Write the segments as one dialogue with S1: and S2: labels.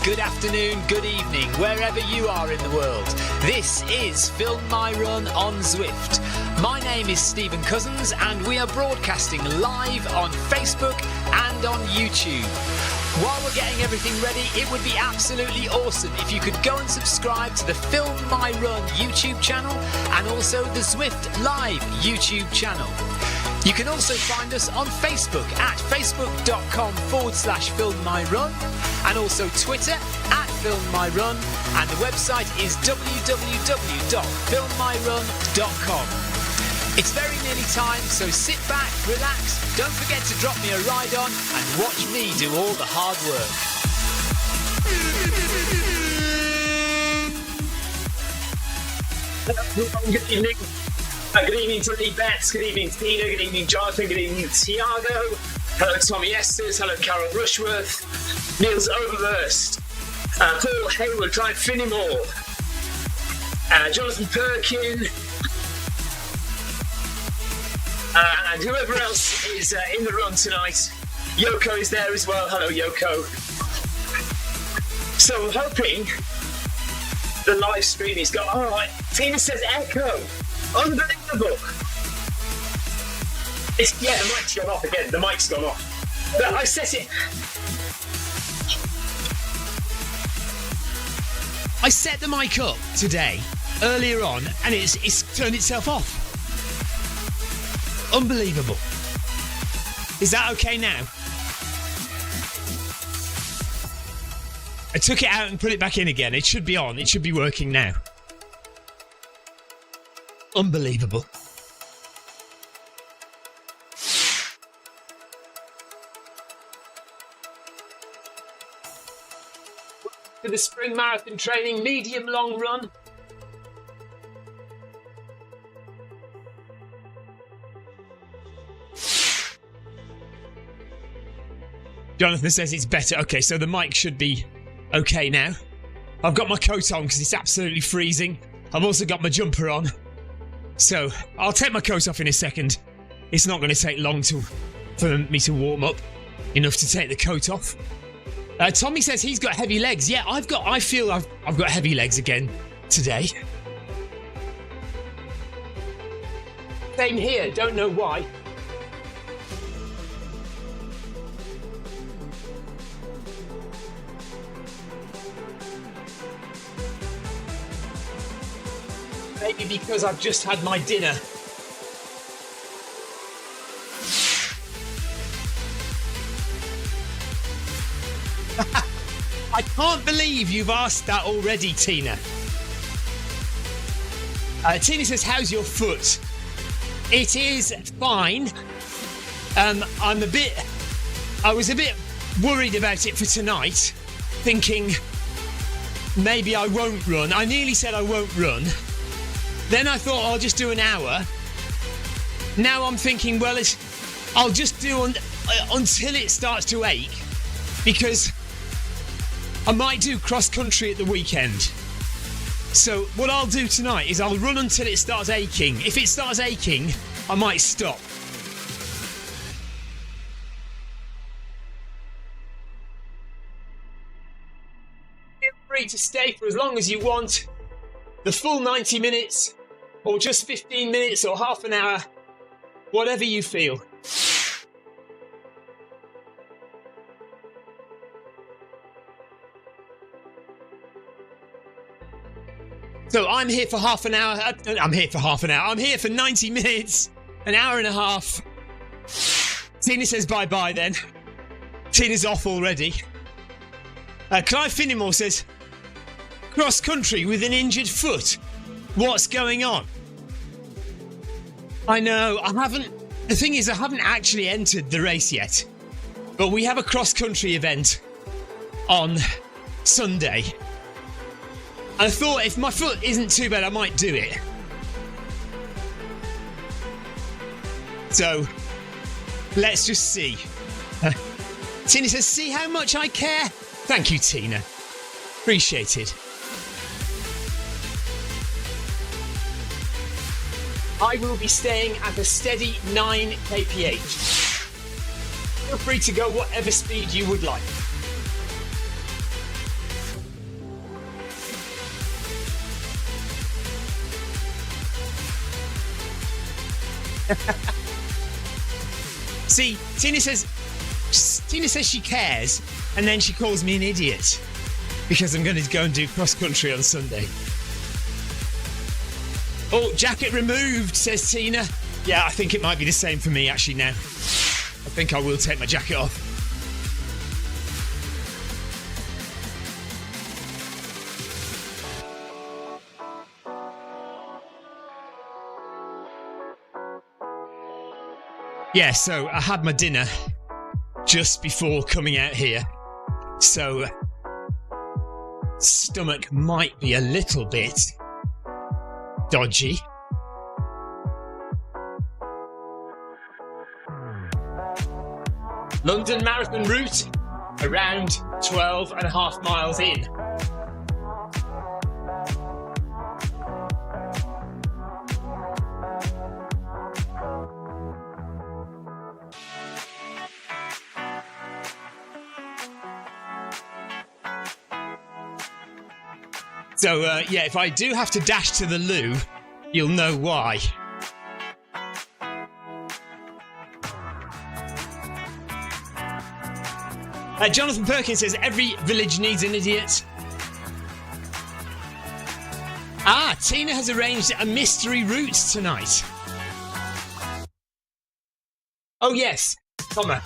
S1: good afternoon, good evening, wherever you are in the world. This is Film My Run on Zwift. My name is Stephen Cousins and we are broadcasting live on Facebook and on YouTube. While we're getting everything ready, it would be absolutely awesome if you could go and subscribe to the Film My Run YouTube channel and also the Zwift Live YouTube channel. You can also find us on Facebook at facebook.com/filmmyrun and also Twitter at filmmyrun, and the website is www.filmmyrun.com. It's very nearly time, so sit back, relax, don't forget to drop me a ride on and watch me do all the hard work.
S2: Good evening. Good evening to Lee Betts, good evening Tina, good evening Jonathan, good evening Tiago. Hello Tommy Estes, hello Carol Rushworth, Niels Overburst, Paul Hayward, Clive Finnimore, Jonathan Perkin, and whoever else is in the run tonight. Yoko is there as well, hello Yoko. So I'm hoping the live stream is going. Alright, Tina says echo. Unbelievable! The mic's gone off again. The mic's gone off. But I set it.
S3: I set the mic up today, earlier on, and it's turned itself off. Unbelievable. Is that okay now? I took it out and put it back in again. It should be on. It should be working now. Unbelievable.
S2: To the Spring Marathon Training medium long run.
S3: Jonathan says it's better. Okay, so the mic should be okay now. I've got my coat on because it's absolutely freezing. I've also got my jumper on. So, I'll take my coat off in a second. It's not going to take long for me to warm up enough to take the coat off. Tommy says he's got heavy legs. Yeah, I feel I've got heavy legs again today.
S2: Same here, don't know why.
S3: Maybe because I've just had my dinner. I can't believe you've asked that already, Tina. Tina says, how's your foot? It is fine. I was a bit worried about it for tonight, thinking maybe I won't run. I nearly said I won't run. Then I thought I'll just do an hour. Now I'm thinking, well, I'll just do until it starts to ache, because I might do cross country at the weekend. So what I'll do tonight is I'll run until it starts aching. If it starts aching, I might stop.
S2: Feel free to stay for as long as you want. The full 90 minutes. Or just 15 minutes or half an hour, whatever you feel.
S3: So I'm here for half an hour. I'm here for 90 minutes, an hour and a half. Tina says bye-bye then. Tina's off already. Clive Finnimore says, cross country with an injured foot. What's going on? I know, the thing is, I haven't actually entered the race yet. But we have a cross-country event on Sunday. And I thought if my foot isn't too bad, I might do it. So, let's just see. Tina says, see how much I care? Thank you, Tina. Appreciate it.
S2: I will be staying at a steady 9 kph. Feel free to go whatever speed you would like.
S3: See, Tina says she cares, and then she calls me an idiot because I'm going to go and do cross country on Sunday. Oh, jacket removed, says Tina. Yeah, I think it might be the same for me actually now. I think I will take my jacket off. Yeah, so I had my dinner just before coming out here. So stomach might be a little bit dodgy. London Marathon route, around 12.5 miles in. So, yeah, if I do have to dash to the loo, you'll know why. Jonathan Perkins says, every village needs an idiot. Ah, Tina has arranged a mystery route tonight. Oh, yes, comma.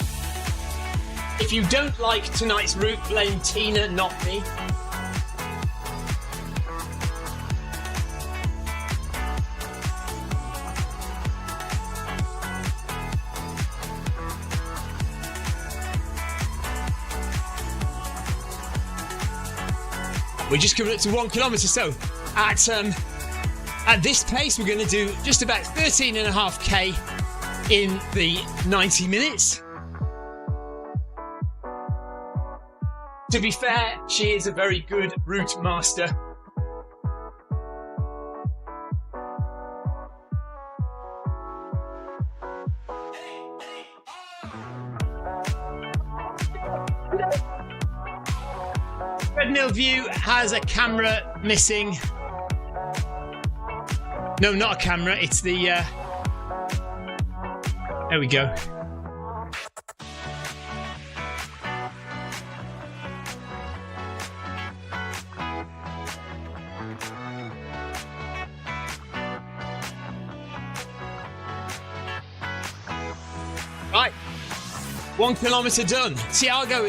S3: If you don't like tonight's route, blame Tina, not me. We're just coming up to 1 kilometre, so at this pace we're going to do just about 13.5k in the 90 minutes. To be fair, she is a very good route master. Treadmill View has a camera missing. No, not a camera, it's the... There we go. Right. 1 kilometre done. Tiago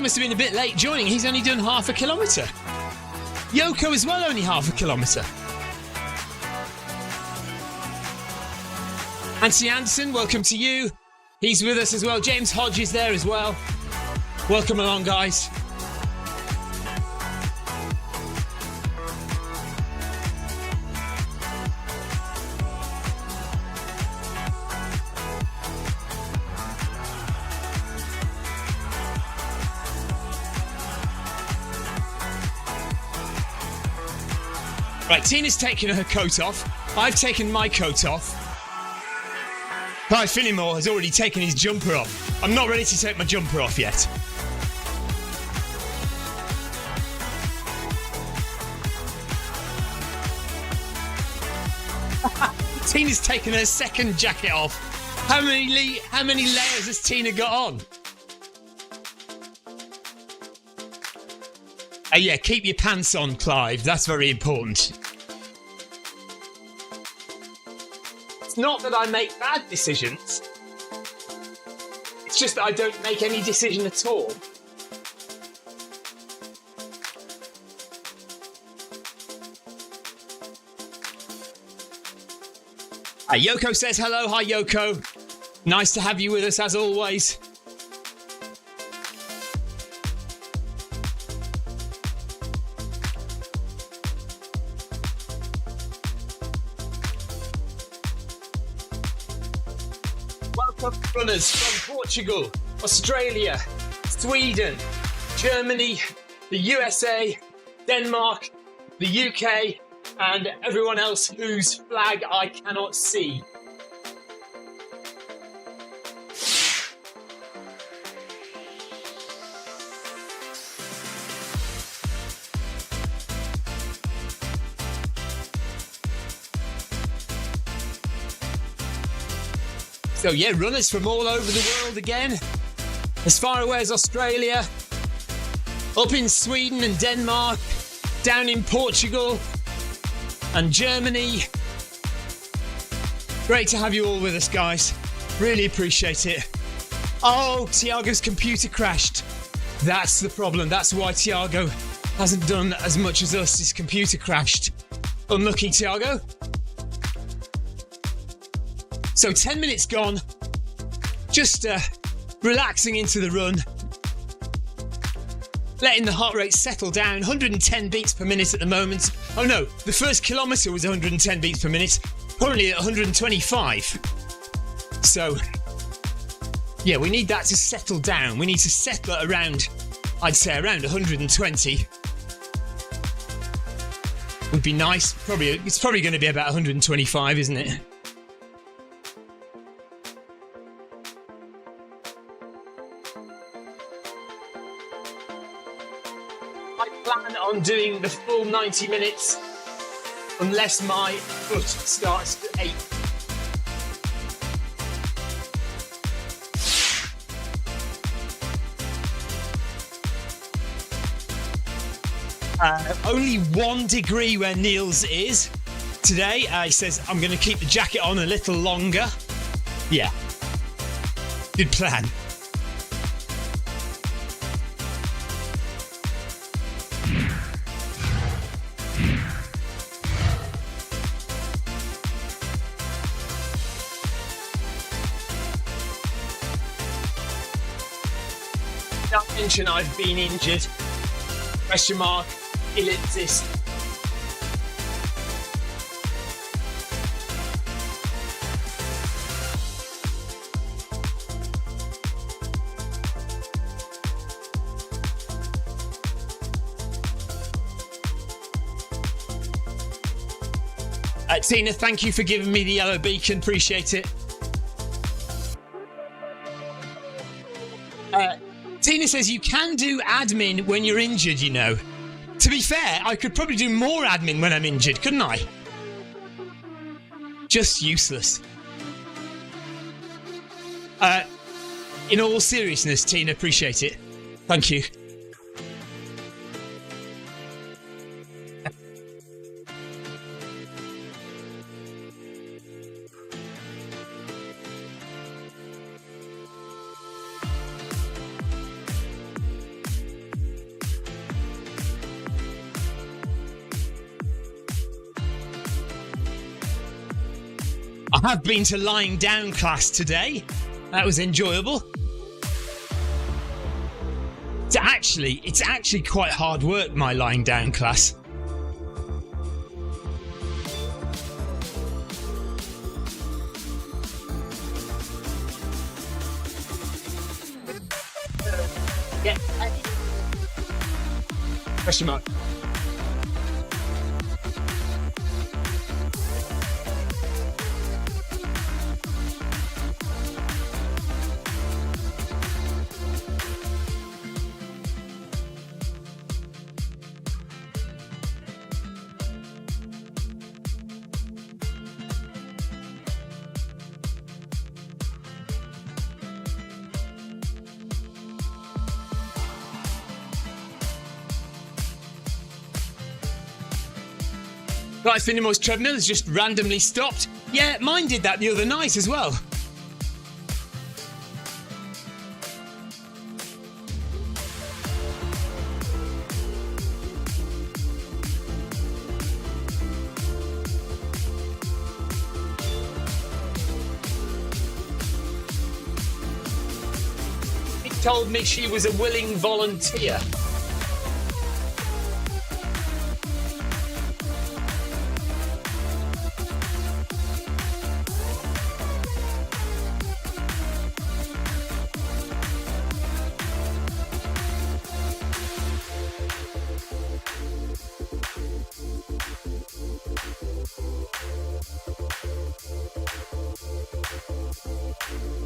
S3: must have been a bit late joining. He's only done half a kilometre. Yoko as well, only half a kilometre. Anthony Anderson, welcome to you. He's with us as well. James Hodge is there as well. Welcome along, guys. Right, Tina's taken her coat off. I've taken my coat off. Clive Finnemore has already taken his jumper off. I'm not ready to take my jumper off yet. Tina's taken her second jacket off. How many layers has Tina got on? Yeah, keep your pants on, Clive. That's very important. It's not that I make bad decisions. It's just that I don't make any decision at all. Yoko says hello. Hi, Yoko. Nice to have you with us as always. Runners from Portugal, Australia, Sweden, Germany, the USA, Denmark, the UK, and everyone else whose flag I cannot see. So yeah, runners from all over the world again. As far away as Australia, up in Sweden and Denmark, down in Portugal and Germany. Great to have you all with us, guys. Really appreciate it. Oh, Tiago's computer crashed. That's the problem. That's why Tiago hasn't done as much as us. His computer crashed. Unlucky, Tiago. So 10 minutes gone. Just relaxing into the run. Letting the heart rate settle down. 110 beats per minute at the moment. Oh no, the first kilometre was 110 beats per minute. Currently at 125. So, yeah, we need that to settle down. We need to settle at around, I'd say around 120. Would be nice. It's probably going to be about 125, isn't it? I plan on doing the full 90 minutes unless my foot starts to ache. Only 1 degree where Niels is today. He says, I'm going to keep the jacket on a little longer. Yeah. Good plan. Not mention I've been injured. Question mark. Ellipsis. Tina, thank you for giving me the yellow beacon. Appreciate it. Tina says you can do admin when you're injured, you know. To be fair, I could probably do more admin when I'm injured, couldn't I? Just useless. In all seriousness, Tina, appreciate it. Thank you. I have been to lying down class today. That was enjoyable. It's actually quite hard work, my lying down class. Yeah. Question mark. Right, Finnemore's treadmill has just randomly stopped. Yeah, mine did that the other night as well. He told me she was a willing volunteer.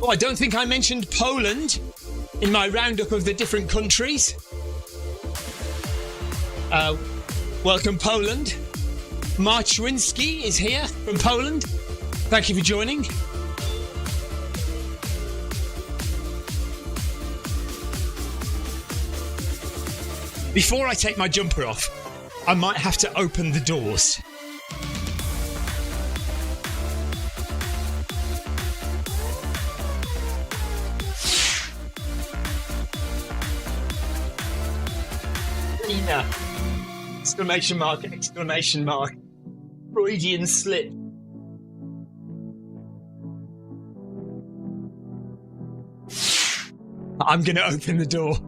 S3: Oh, I don't think I mentioned Poland in my roundup of the different countries. Welcome, Poland. Marczwinski is here from Poland. Thank you for joining. Before I take my jumper off, I might have to open the doors. Cleaner! Exclamation mark, exclamation mark. Freudian slip. I'm going to open the door.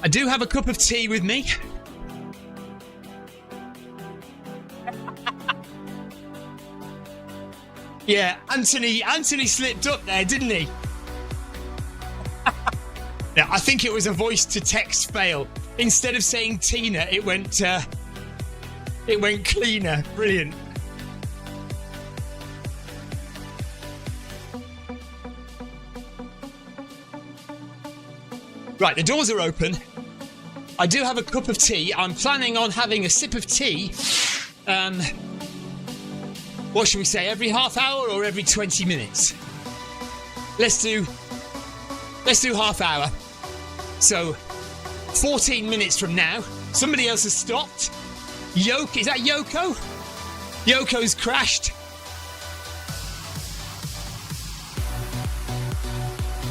S3: I do have a cup of tea with me. Yeah, Anthony slipped up there, didn't he? Yeah, I think it was a voice to text fail. Instead of saying Tina, it went cleaner. Brilliant. Right, the doors are open. I do have a cup of tea. I'm planning on having a sip of tea. What should we say? Every half hour or every 20 minutes? Let's do half hour. So 14 minutes from now, somebody else has stopped. Is that Yoko? Yoko's crashed.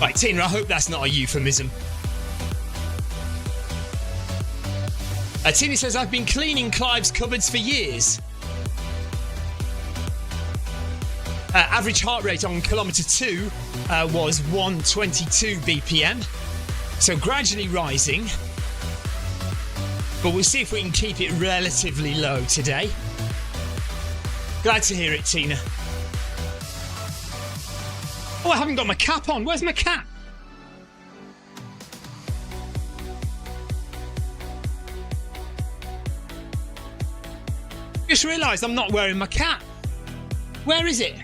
S3: Right, Tina, I hope that's not a euphemism. Tina says, I've been cleaning Clive's cupboards for years. Average heart rate on kilometre 2 was 122 BPM. So gradually rising. But we'll see if we can keep it relatively low today. Glad to hear it, Tina. Oh, I haven't got my cap on. Where's my cap? Just realised I'm not wearing my cap. Where is it?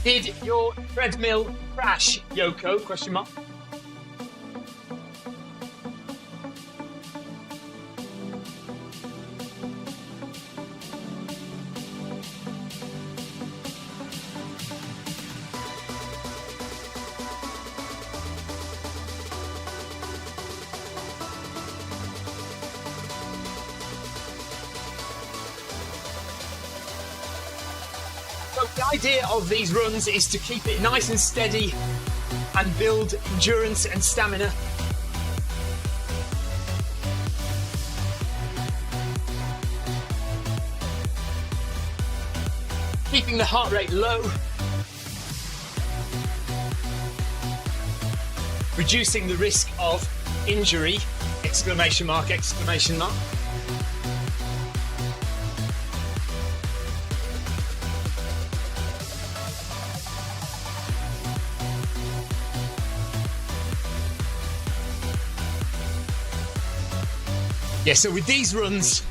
S3: Did your treadmill crash, Yoko? Question mark. The idea of these runs is to keep it nice and steady and build endurance and stamina. Keeping the heart rate low. Reducing the risk of injury, exclamation mark, exclamation mark. Yeah, so with these runs,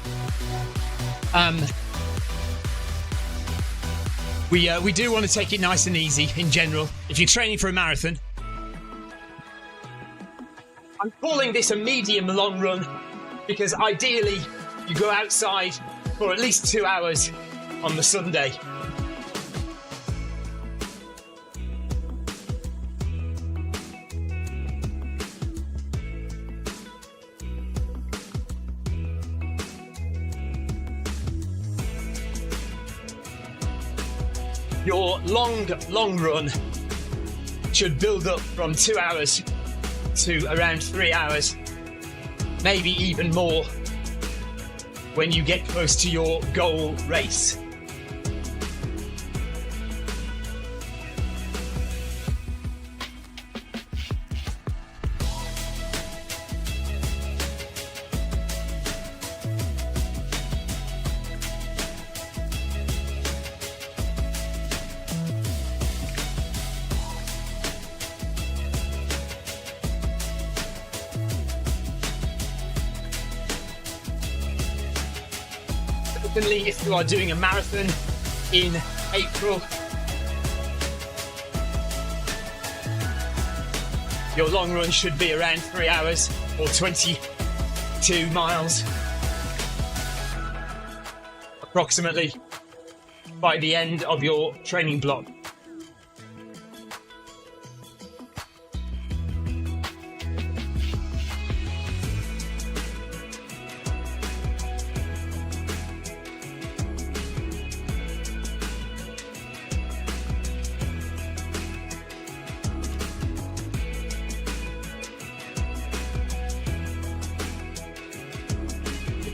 S3: we do want to take it nice and easy in general. If you're training for a marathon, I'm calling this a medium long run because ideally you go outside for at least 2 hours on the Sunday. Your long run should build up from 2 hours to around 3 hours, maybe even more when you get close to your goal race. Certainly, if you are doing a marathon in April, your long run should be around 3 hours or 22 miles. approximately by the end of your training block.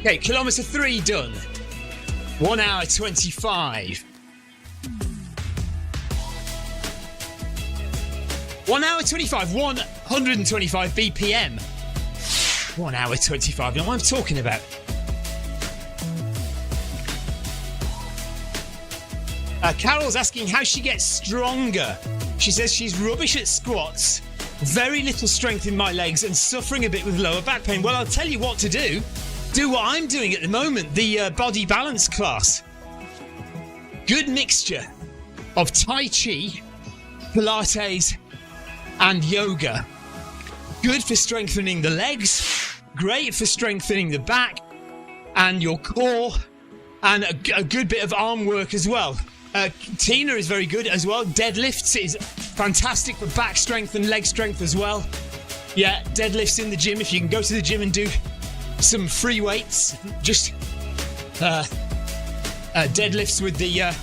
S3: Okay, kilometre 3 done. 1 hour 25. 1 hour 25, 125 BPM. 1 hour 25, you know what I'm talking about. Carol's asking how she gets stronger. She says she's rubbish at squats, very little strength in my legs and suffering a bit with lower back pain. Well, I'll tell you what to do. Do what I'm doing at the moment, the body balance class. Good mixture of Tai Chi, Pilates and yoga. Good for strengthening the legs, great for strengthening the back and your core, and a good bit of arm work as well. Tina is very good as well. Deadlifts is fantastic for back strength and leg strength as well. Yeah, deadlifts in the gym. If you can go to the gym and do some free weights, just deadlifts with the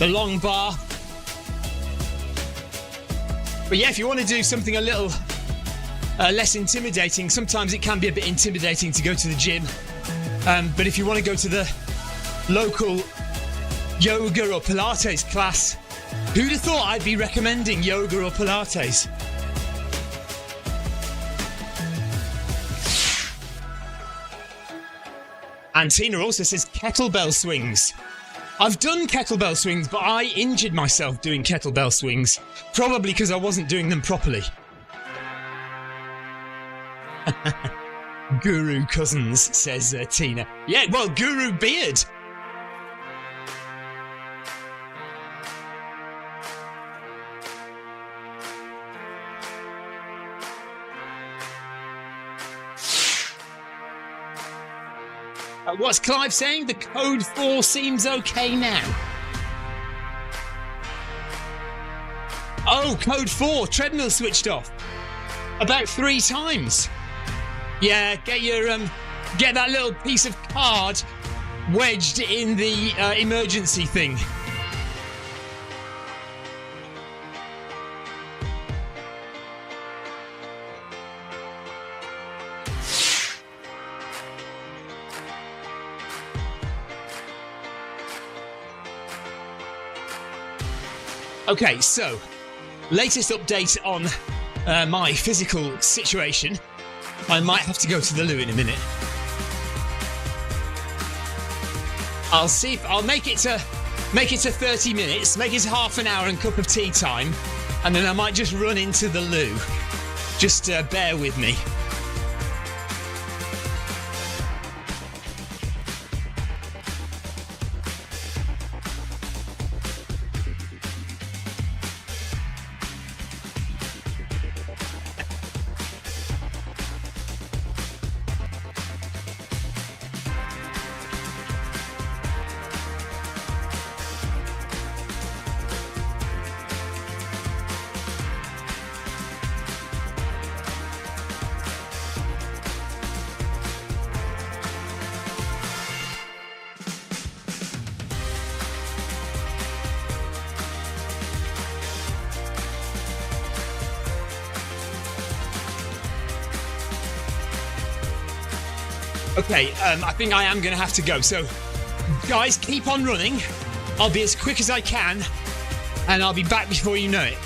S3: long bar. But yeah, if you want to do something a little less intimidating, sometimes it can be a bit intimidating to go to the gym. But if you want to go to the local yoga or Pilates class, who'd have thought I'd be recommending yoga or Pilates? And Tina also says kettlebell swings. I've done kettlebell swings, but I injured myself doing kettlebell swings. Probably because I wasn't doing them properly. Guru Cousins, says Tina. Yeah, well, Guru Beard. What's Clive saying? The code 4 seems okay now. Oh, code 4, treadmill switched off. About 3 times. Yeah, get that little piece of card wedged in the emergency thing. Okay, so, latest update on my physical situation. I might have to go to the loo in a minute. I'll see if I'll make it to 30 minutes, make it half an hour and cup of tea time, and then I might just run into the loo. Just bear with me. Okay, I think I am going to have to go. So, guys, keep on running. I'll be as quick as I can, and I'll be back before you know it.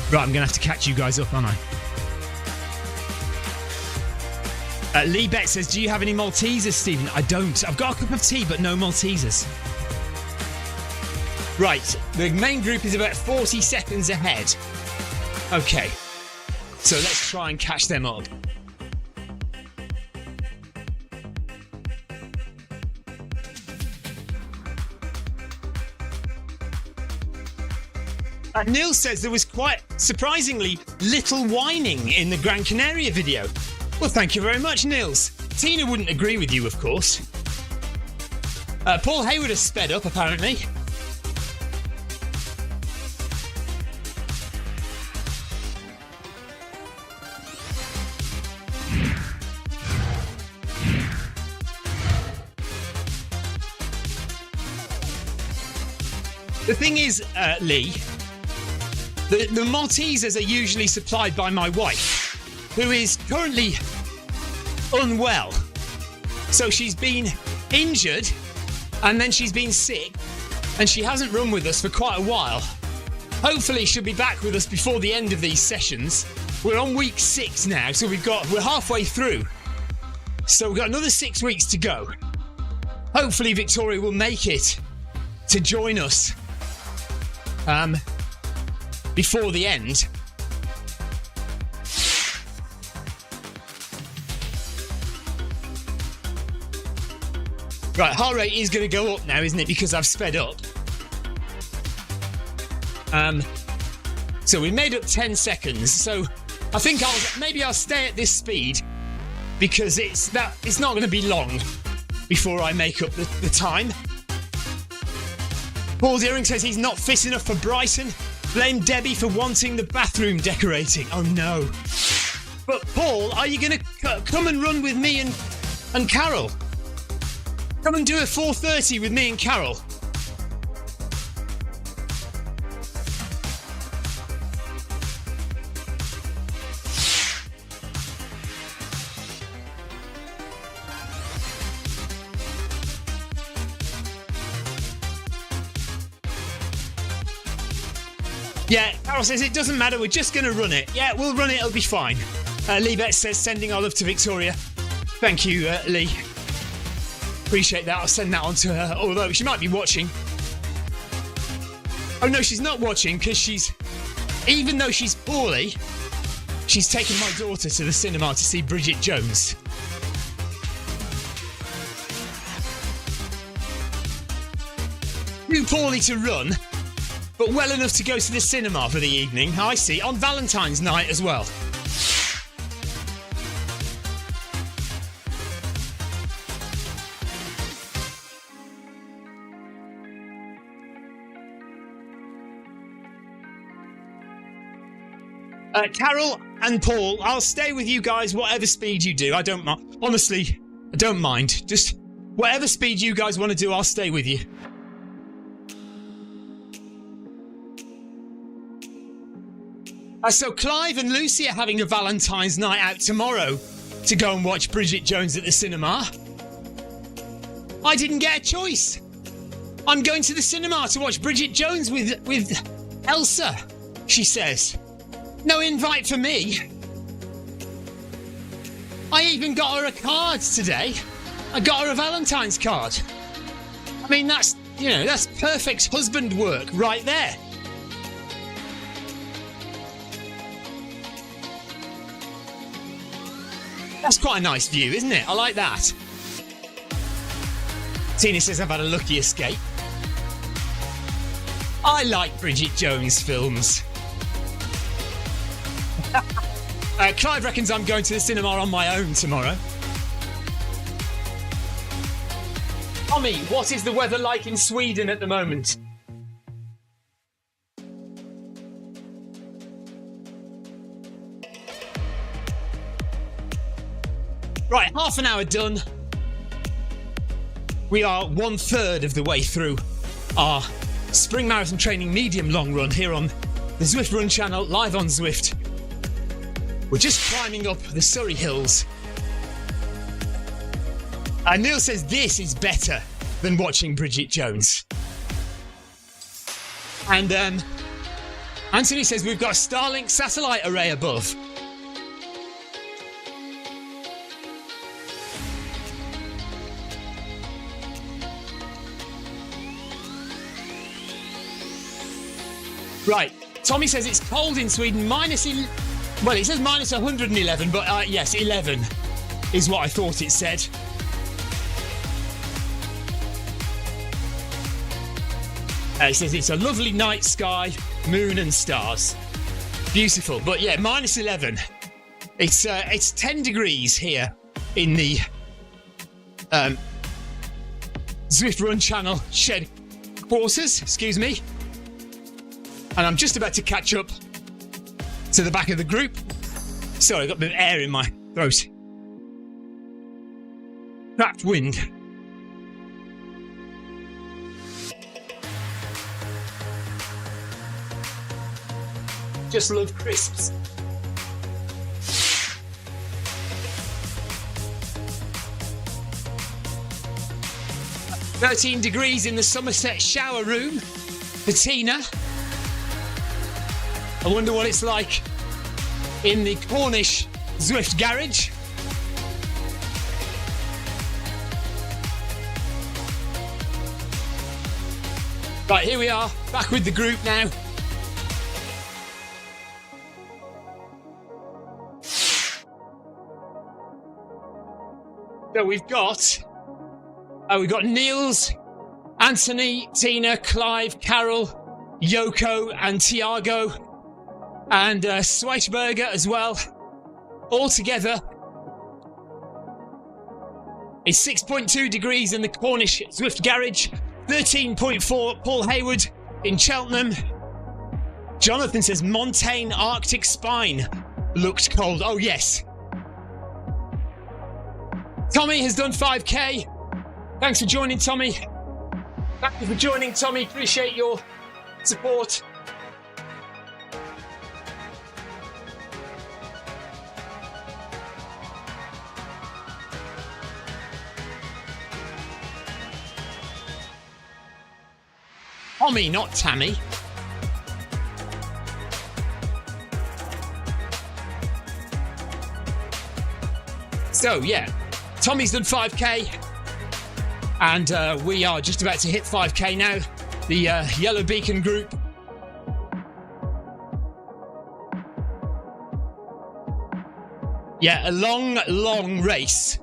S3: Right, I'm going to have to catch you guys up, aren't I? Lee Beck says, do you have any Maltesers, Stephen? I don't. I've got a cup of tea, but no Maltesers. Right, the main group is about 40 seconds ahead. Okay, so let's try and catch them up. Neil says there was quite surprisingly little whining in the Gran Canaria video. Well, thank you very much, Nils. Tina wouldn't agree with you, of course. Paul Hayward has sped up, apparently. The thing is, Lee, the Maltesers are usually supplied by my wife, who is currently unwell. So she's been injured, and then she's been sick, and she hasn't run with us for quite a while. Hopefully she'll be back with us before the end of these sessions. We're on week 6 now, so we're halfway through. So we've got another 6 weeks to go. Hopefully Victoria will make it to join us before the end. Right, heart rate is going to go up now, isn't it? Because I've sped up. So we made up 10 seconds. So I think I'll stay at this speed because it's not going to be long before I make up the time. Paul Deering says he's not fit enough for Brighton. Blame Debbie for wanting the bathroom decorating. Oh no. But Paul, are you going to come and run with me and Carol? Come and do a 4:30 with me and Carol. Yeah, Carol says it doesn't matter, we're just going to run it. Yeah, we'll run it, it'll be fine. Lee Betts says sending our love to Victoria. Thank you, Lee. Appreciate that. I'll send that on to her, although she might be watching. Oh no, she's not watching because even though she's poorly, she's taken my daughter to the cinema to see Bridget Jones. Too poorly to run, but well enough to go to the cinema for the evening. I see. On Valentine's night as well. Carol and Paul, I'll stay with you guys whatever speed you do. I don't mind. Honestly, I don't mind. Just whatever speed you guys want to do, I'll stay with you. So Clive and Lucy are having a Valentine's night out tomorrow to go and watch Bridget Jones at the cinema. I didn't get a choice. I'm going to the cinema to watch Bridget Jones with Elsa, she says. No invite for me. I even got her a card today. I got her a Valentine's card. I mean, that's perfect husband work right there. That's quite a nice view, isn't it? I like that. Tina says I've had a lucky escape. I like Bridget Jones films. Clive reckons I'm going to the cinema on my own tomorrow. Tommy, what is the weather like in Sweden at the moment? Right, half an hour done. We are 1/3 of the way through our Spring Marathon Training medium long run here on the Zwift Run channel, live on Zwift. We're just climbing up the Surrey Hills. And Neil says this is better than watching Bridget Jones. And Anthony says we've got a Starlink satellite array above. Right, Tommy says it's cold in Sweden, well, it says minus 111, but yes, 11 is what I thought it said. It says it's a lovely night sky, moon and stars. Beautiful, but yeah, minus 11. It's 10 degrees here in the Zwift Run channel shed quarters, excuse me. And I'm just about to catch up to the back of the group. Sorry, I got a bit of air in my throat. Trapped wind. Just love crisps. "13 degrees in the Somerset shower room for Tina. I wonder what it's like in the Cornish Zwift garage." Right, here we are, back with the group now. So we've got Niels, Anthony, Tina, Clive, Carol, Yoko and Tiago and Schweitberger as well. All together, it's 6.2 degrees in the Cornish Zwift garage, 13.4 Paul Hayward in Cheltenham. Jonathan says Montane Arctic Spine looked cold. Oh yes. Tommy has done 5k. Thanks for joining, Tommy. Thank you for joining, Tommy. Appreciate your support. Tommy, not Tammy. So, yeah, Tommy's done 5k, and we are just about to hit 5k now. The Yellow Beacon group. Yeah, a long race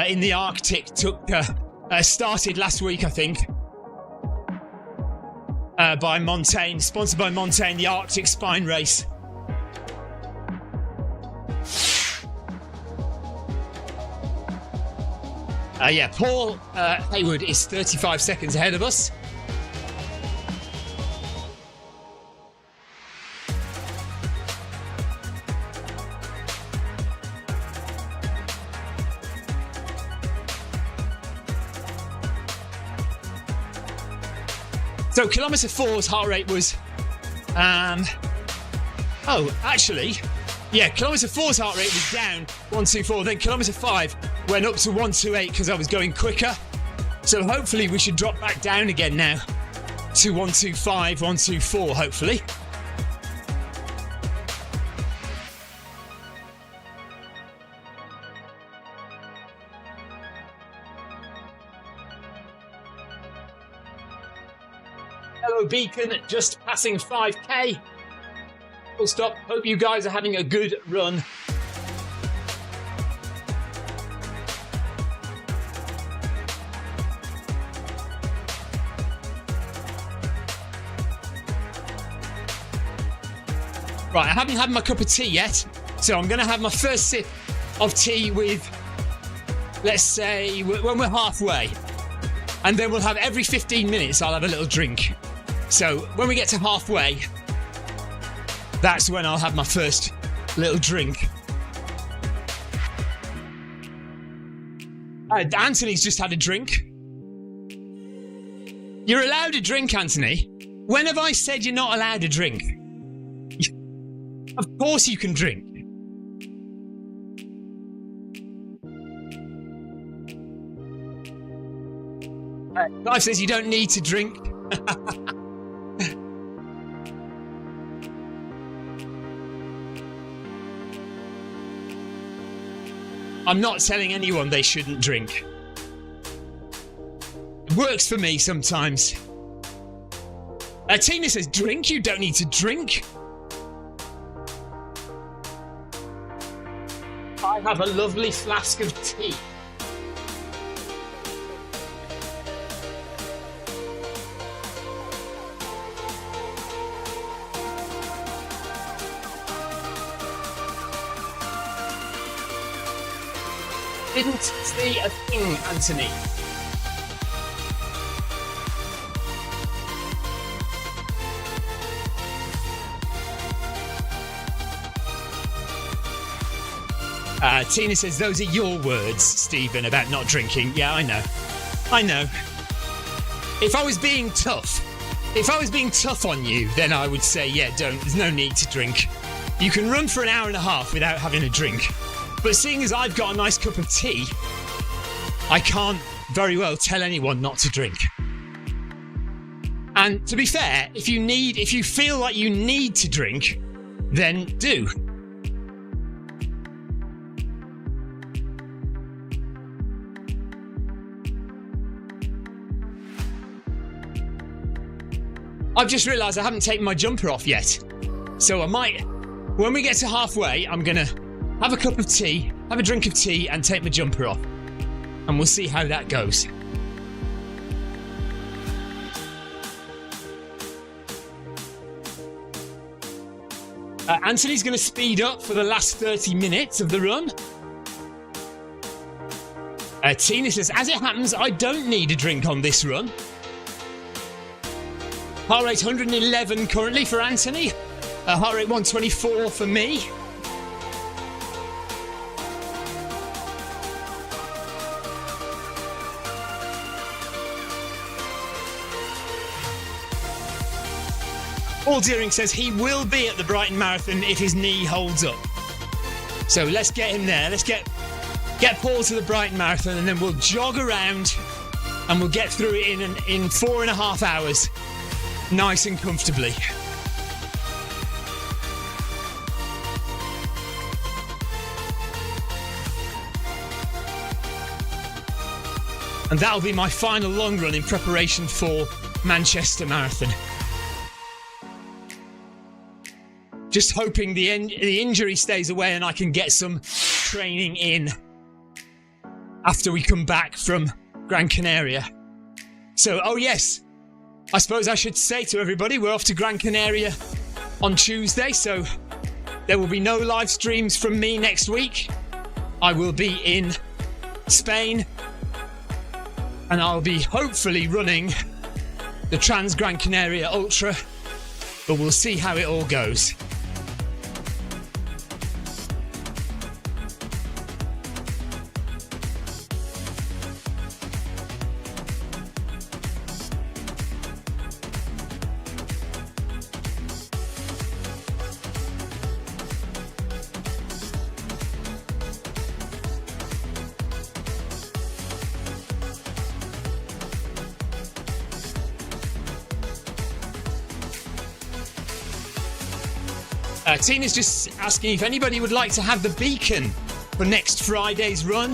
S3: in the Arctic started last week, I think. By Montane, sponsored by Montane, the Arctic Spine Race. Yeah, Paul Hayward is 35 seconds ahead of us. So kilometre 4's heart rate was, kilometre 4's heart rate was down 124. Then kilometre 5 went up to 128 because I was going quicker. So hopefully we should drop back down again now to 125, 124, hopefully. Hello Beacon, just passing 5k. Full stop. Hope you guys are having a good run. Right, I haven't had my cup of tea yet, so I'm going to have my first sip of tea with, let's say, when we're halfway. And then we'll have every 15 minutes, I'll have a little drink. So when we get to halfway, that's when I'll have my first little drink. Anthony's just had a drink. You're allowed a drink, Anthony. When have I said you're not allowed a drink? Of course you can drink. Clive says you don't need to drink. I'm not telling anyone they shouldn't drink. It works for me sometimes. Tina says, drink? You don't need to drink. I have a lovely flask of tea. Didn't see a thing, Anthony. Tina says, those are your words, Stephen, about not drinking. Yeah, I know. If I was being tough on you, then I would say, yeah, there's no need to drink. You can run for an hour and a half without having a drink. But seeing as I've got a nice cup of tea, I can't very well tell anyone not to drink. And to be fair, if you feel like you need to drink, then do. I've just realised I haven't taken my jumper off yet. So I might, when we get to halfway, I'm going to have a cup of tea, have a drink of tea and take my jumper off. And we'll see how that goes. Anthony's going to speed up for the last 30 minutes of the run. Tina says, as it happens, I don't need a drink on this run. Heart rate 111 currently for Anthony. Heart rate 124 for me. Paul Deering says he will be at the Brighton Marathon if his knee holds up. So let's get him there. Let's get Paul to the Brighton Marathon and then we'll jog around and we'll get through it in 4.5 hours. Nice and comfortably. And that'll be my final long run in preparation for Manchester Marathon. Just hoping the injury stays away and I can get some training in after we come back from Gran Canaria. So, oh yes, I suppose I should say to everybody, we're off to Gran Canaria on Tuesday, so there will be no live streams from me next week. I will be in Spain and I'll be hopefully running the Trans Gran Canaria Ultra, but we'll see how it all goes. Tina's just asking if anybody would like to have the beacon for next Friday's run,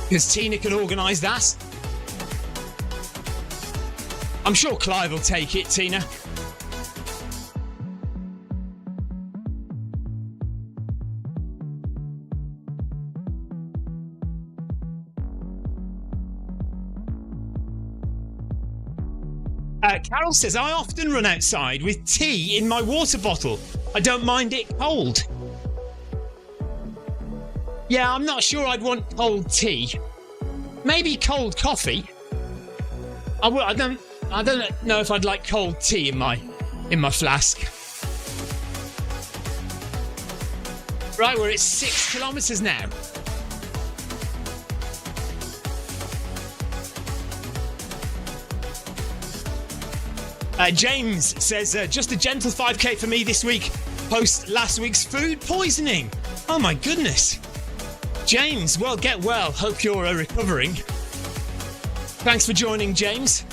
S3: because Tina can organise that. I'm sure Clive will take it, Tina. Carol says, I often run outside with tea in my water bottle. I don't mind it cold. Yeah, I'm not sure I'd want cold tea. Maybe cold coffee. I don't know if I'd like cold tea in my flask. Right, we're at 6 kilometres now. James says, just a gentle 5k for me this week, post last week's food poisoning. Oh my goodness. James, well, get well. Hope you're recovering. Thanks for joining, James.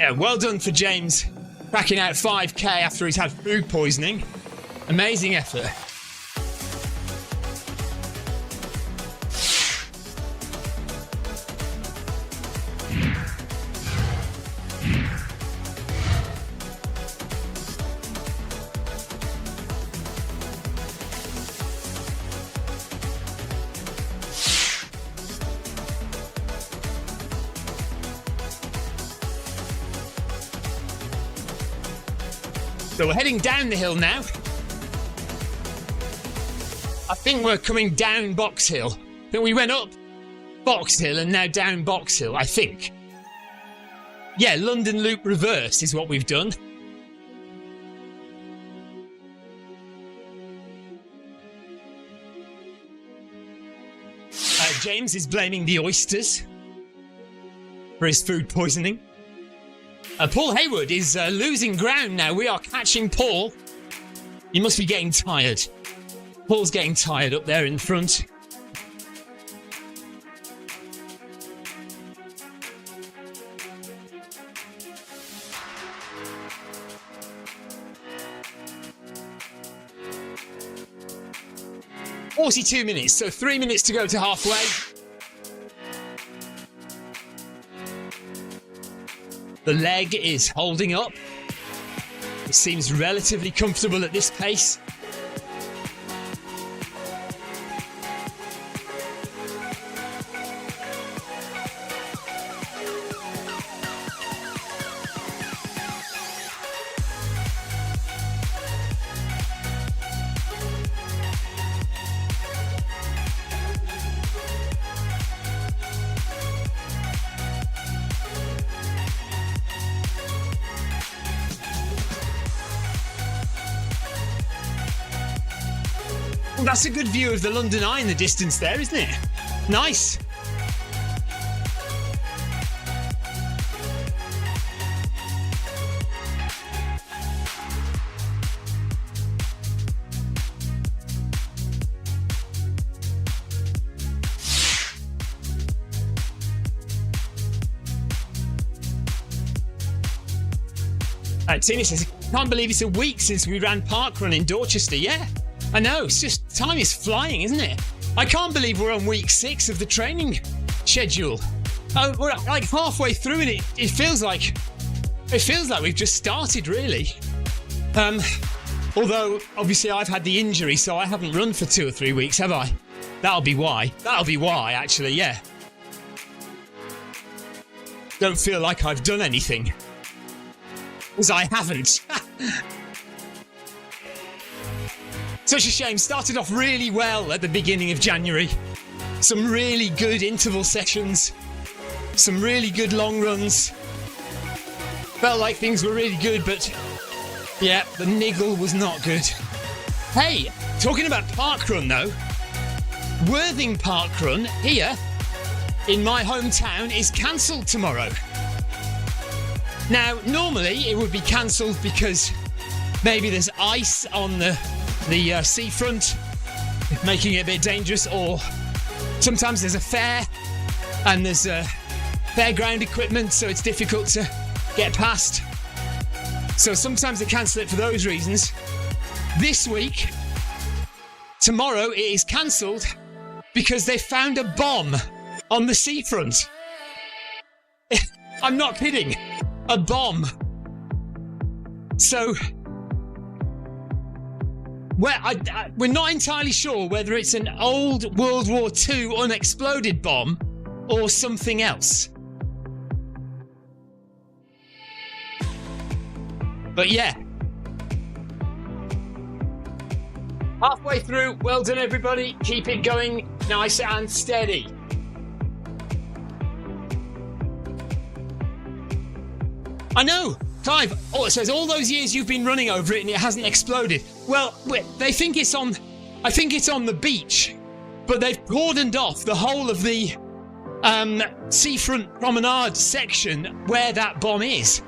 S3: Yeah, well done for James, cracking out 5k after he's had food poisoning. Amazing effort. So we're heading down the hill now. I think we're coming down Box Hill. I think we went up Box Hill and now down Box Hill, I think. Yeah, London Loop reverse is what we've done. James is blaming the oysters for his food poisoning. Paul Hayward is losing ground now. We are catching Paul. He must be getting tired. Paul's getting tired up there in front. "42 minutes, so 3 minutes to go to halfway." The leg is holding up. It seems relatively comfortable at this pace. Well, that's a good view of the London Eye in the distance there, isn't it? Nice. Tina says, "Can't believe it's a week since we ran parkrun in Dorchester." Yeah, I know. It's just, time is flying, isn't it? I can't believe we're on week 6 of the training schedule. Oh, we're like halfway through, and it feels like we've just started, really. Although obviously I've had the injury, so I haven't run for 2 or 3 weeks, have I? That'll be why. Actually, yeah. Don't feel like I've done anything. Because I haven't. Such a shame. Started off really well at the beginning of January. Some really good interval sessions. Some really good long runs. Felt like things were really good, but yeah, the niggle was not good. Hey, talking about parkrun though, Worthing Parkrun here in my hometown is cancelled tomorrow. Now, normally it would be cancelled because maybe there's ice on the seafront, making it a bit dangerous, or sometimes there's a fair and there's fairground equipment, so it's difficult to get past. So sometimes they cancel it for those reasons. This week, tomorrow, it is cancelled because they found a bomb on the seafront. I'm not kidding. A bomb. So, we're not entirely sure whether it's an old World War II unexploded bomb or something else. But yeah. Halfway through. Well done, everybody. Keep it going nice and steady. I know, Clive. Oh, it says all those years you've been running over it and it hasn't exploded. Well, they think it's on. I think it's on the beach, but they've cordoned off the whole of the seafront promenade section where that bomb is.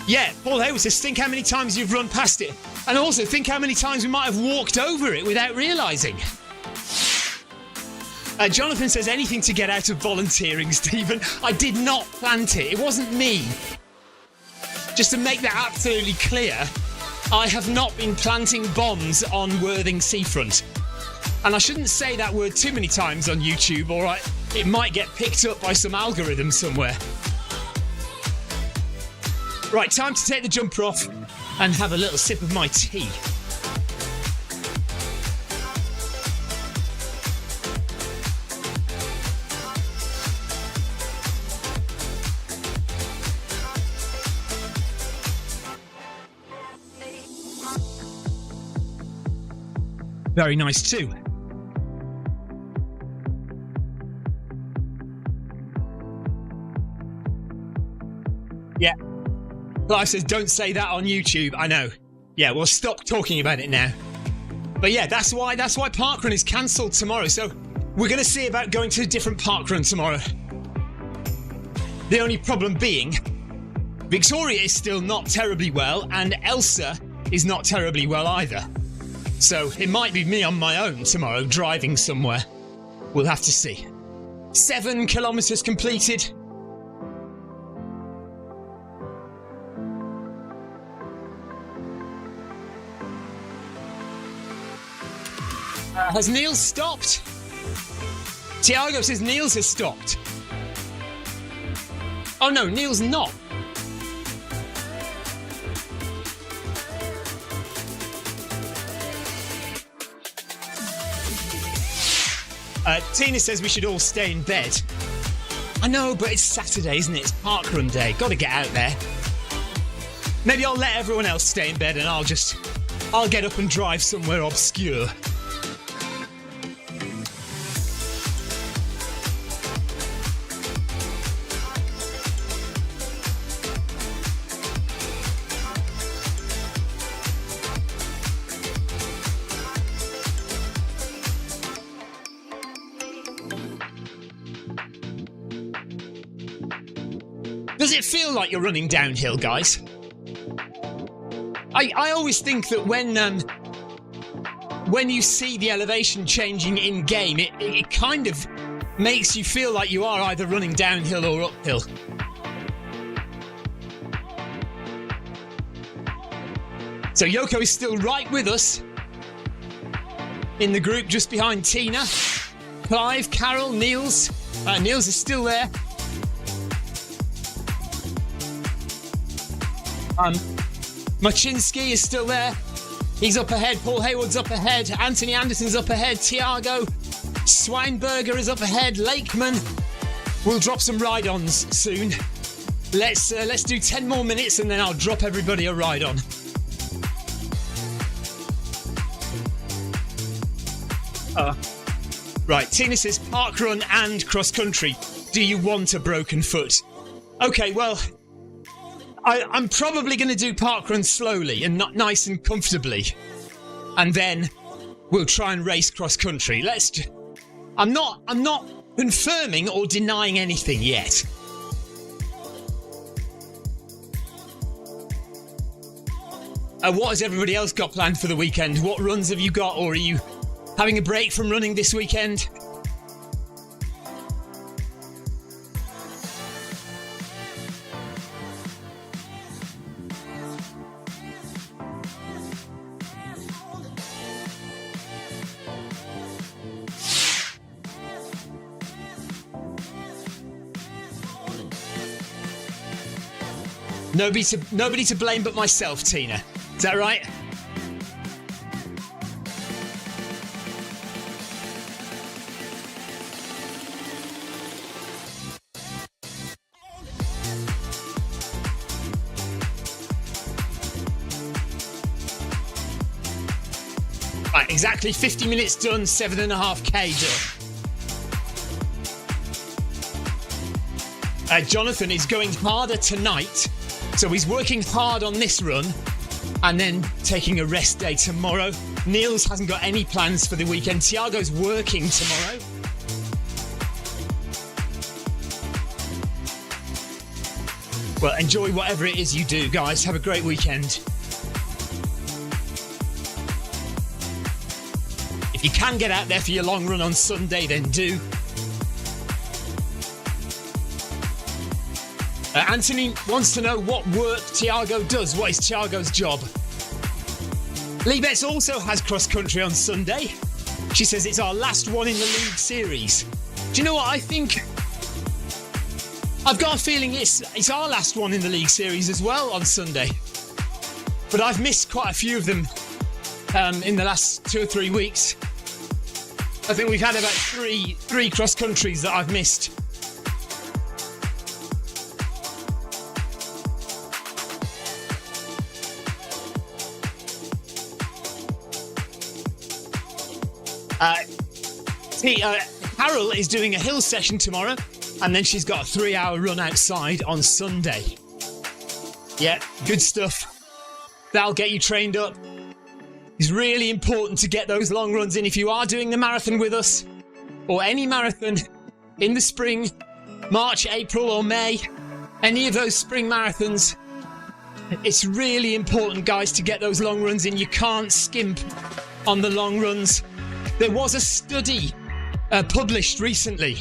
S3: Yeah, Paul Hayward says, think how many times you've run past it, and also think how many times we might have walked over it without realising. Jonathan says anything to get out of volunteering, Stephen. I did not plant it. It wasn't me. Just to make that absolutely clear, I have not been planting bombs on Worthing seafront. And I shouldn't say that word too many times on YouTube, or it might get picked up by some algorithm somewhere. Right, time to take the jumper off and have a little sip of my tea. Very nice too. Yeah. Clive says, don't say that on YouTube. I know. Yeah, we'll stop talking about it now. But yeah, that's why parkrun is cancelled tomorrow. So we're going to see about going to a different parkrun tomorrow. The only problem being, Victoria is still not terribly well, and Elsa is not terribly well either. So it might be me on my own tomorrow driving somewhere. We'll have to see. 7 kilometres completed. Has Niels stopped? Tiago says Niels has stopped. Oh no, Niels not. Tina says we should all stay in bed. I know, but it's Saturday, isn't it? It's parkrun day. Got to get out there. Maybe I'll let everyone else stay in bed and I'll get up and drive somewhere obscure. Does it feel like you're running downhill, guys? I always think that when you see the elevation changing in game, it kind of makes you feel like you are either running downhill or uphill. So Yoko is still right with us in the group, just behind Tina, Clive, Carol, Niels. Niels is still there. Machinsky is still there. He's up ahead. Paul Hayward's up ahead. Anthony Anderson's up ahead. Tiago Sweinberger is up ahead. Lakeman will drop some ride-ons soon. Let's do 10 more minutes and then I'll drop everybody a ride-on. Right, Tina says parkrun and cross-country. Do you want a broken foot? Okay, well, I'm probably going to do parkrun slowly and not nice and comfortably. And then we'll try and race cross-country. I'm not confirming or denying anything yet. What has everybody else got planned for the weekend? What runs have you got, or are you having a break from running this weekend? Nobody to blame but myself, Tina. Is that right? Right, exactly 50 minutes done, 7.5k done. Jonathan is going harder tonight. So he's working hard on this run and then taking a rest day tomorrow. Niels hasn't got any plans for the weekend. Tiago's working tomorrow. Well, enjoy whatever it is you do, guys. Have a great weekend. If you can get out there for your long run on Sunday, then do. Anthony wants to know what work Tiago does. What is Tiago's job? Lee Betts also has cross-country on Sunday. She says it's our last one in the league series. Do you know what I think? I've got a feeling it's our last one in the league series as well on Sunday. But I've missed quite a few of them in the last 2 or 3 weeks. I think we've had about three cross-countries that I've missed. Carol is doing a hill session tomorrow, and then she's got a 3-hour run outside on Sunday. Yeah, good stuff. That'll get you trained up. It's really important to get those long runs in. If you are doing the marathon with us, or any marathon in the spring, March, April or May, any of those spring marathons, it's really important, guys, to get those long runs in. You can't skimp on the long runs. There was a study published recently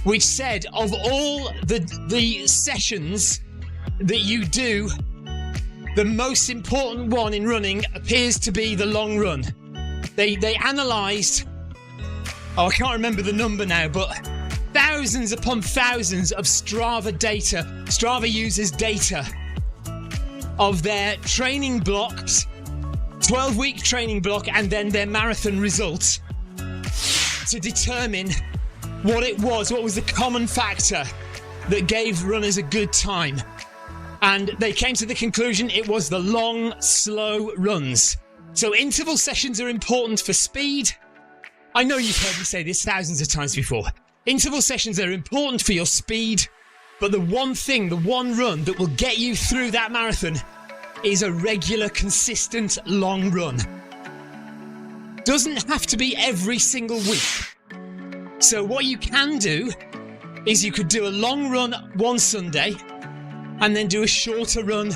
S3: which said of all the sessions that you do, the most important one in running appears to be the long run. They analysed, I can't remember the number now, but thousands upon thousands of Strava data. Strava uses data of their training blocks, 12-week training block, and then their marathon results to determine what was the common factor that gave runners a good time. And they came to the conclusion it was the long, slow runs. So interval sessions are important for speed. I know you've heard me say this thousands of times before. Interval sessions are important for your speed, but the one run that will get you through that marathon is a regular, consistent, long run. Doesn't have to be every single week. So what you can do is you could do a long run one Sunday and then do a shorter run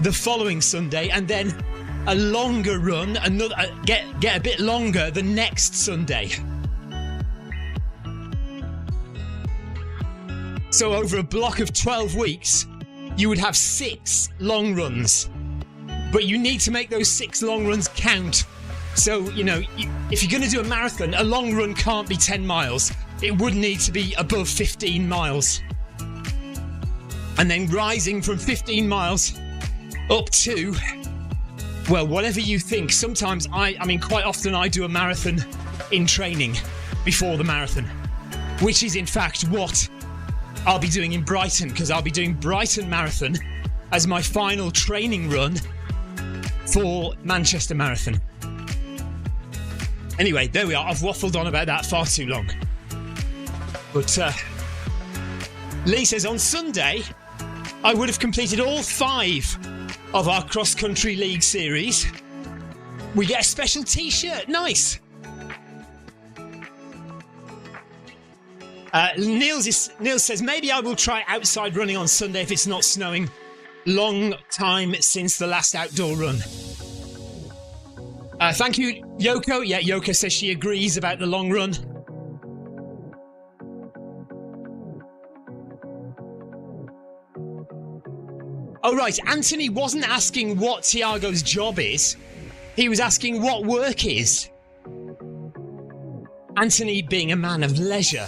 S3: the following Sunday, and then a longer run, get a bit longer the next Sunday. So over a block of 12 weeks, you would have 6 long runs. But you need to make those 6 long runs count. So, if you're going to do a marathon, a long run can't be 10 miles. It would need to be above 15 miles. And then rising from 15 miles up to, well, whatever you think. Sometimes, quite often I do a marathon in training before the marathon, which is in fact what I'll be doing in Brighton, because I'll be doing Brighton Marathon as my final training run for Manchester Marathon. Anyway, there we are. I've waffled on about that far too long. But Lee says, on Sunday, I would have completed all 5 of our cross-country league series. We get a special t-shirt. Nice. Neil says, maybe I will try outside running on Sunday if it's not snowing. Long time since the last outdoor run. Thank you, Yoko. Yeah, Yoko says she agrees about the long run. Oh, right. Anthony wasn't asking what Tiago's job is. He was asking what work is. Anthony being a man of leisure.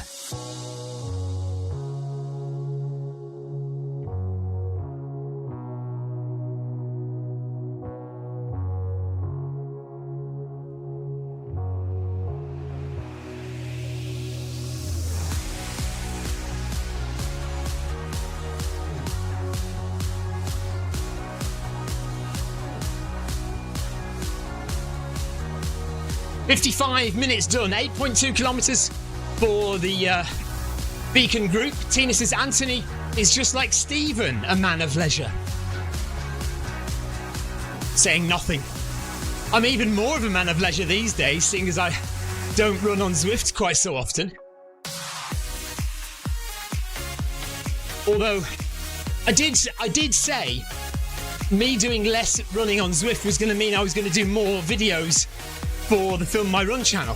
S3: $55 minutes done, 8.2 kilometres for the Beacon group. Tina says, Anthony is just like Stephen, a man of leisure. Saying nothing. I'm even more of a man of leisure these days, seeing as I don't run on Zwift quite so often. Although, I did say me doing less running on Zwift was going to mean I was going to do more videos for the Film My Run channel.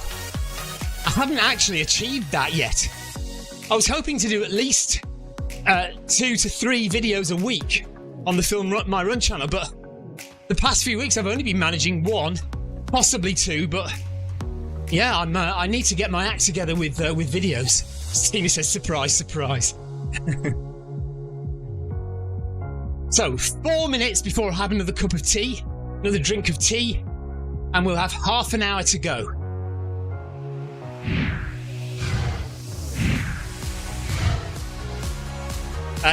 S3: I haven't actually achieved that yet. I was hoping to do at least 2 to 3 videos a week on the Film My Run channel, but the past few weeks I've only been managing 1, possibly 2, but yeah, I need to get my act together with videos. Stevie says, surprise, surprise. So, 4 minutes before I have another cup of tea, another drink of tea, and we'll have half an hour to go.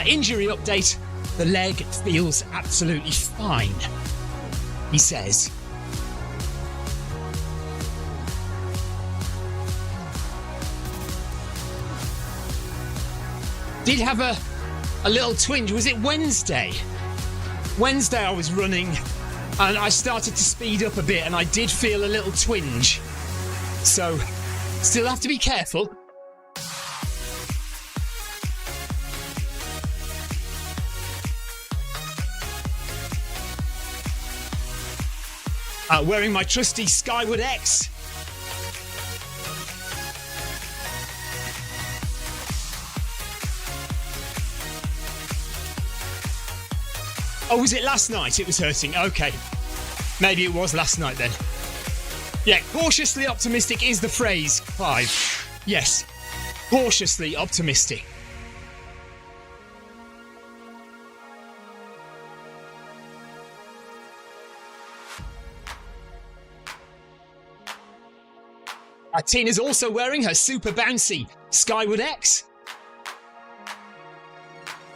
S3: Injury update. The leg feels absolutely fine, he says. Did have a little twinge. Was it Wednesday? Wednesday I was running and I started to speed up a bit and I did feel a little twinge. So, still have to be careful. Wearing my trusty Skyward X. Oh, was it last night it was hurting? Okay. Maybe it was last night then. Yeah, cautiously optimistic is the phrase, Clive. Yes, cautiously optimistic. Tina's also wearing her super bouncy Skyward X.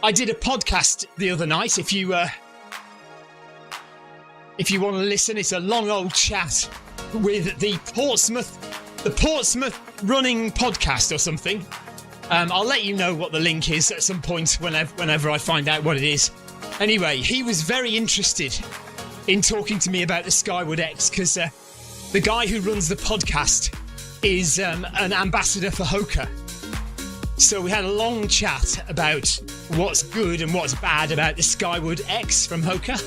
S3: I did a podcast the other night. If you want to listen, it's a long old chat with the Portsmouth running podcast or something. I'll let you know what the link is at some point whenever I find out what it is. Anyway, he was very interested in talking to me about the Skyward X because the guy who runs the podcast is an ambassador for Hoka. So we had a long chat about what's good and what's bad about the Skyward X from Hoka.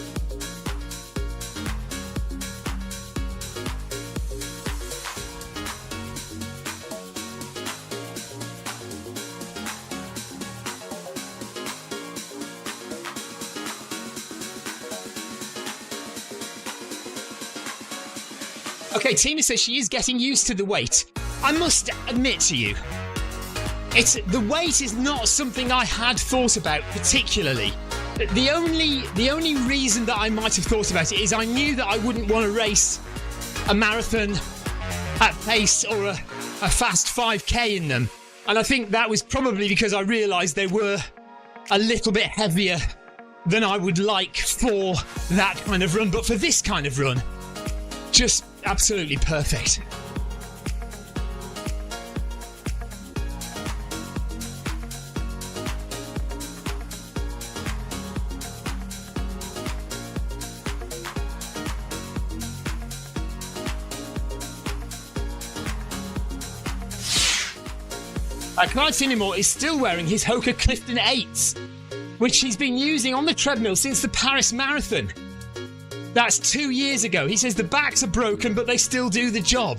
S3: Okay, Tina says she is getting used to the weight. I must admit to you, the weight is not something I had thought about particularly. The only reason that I might have thought about it is I knew that I wouldn't want to race a marathon at pace or a fast 5k in them. And I think that was probably because I realised they were a little bit heavier than I would like for that kind of run. But for this kind of run, just absolutely perfect. Clive Finnemore is still wearing his Hoka Clifton 8s, which he's been using on the treadmill since the Paris Marathon. That's 2 years ago. He says the backs are broken, but they still do the job.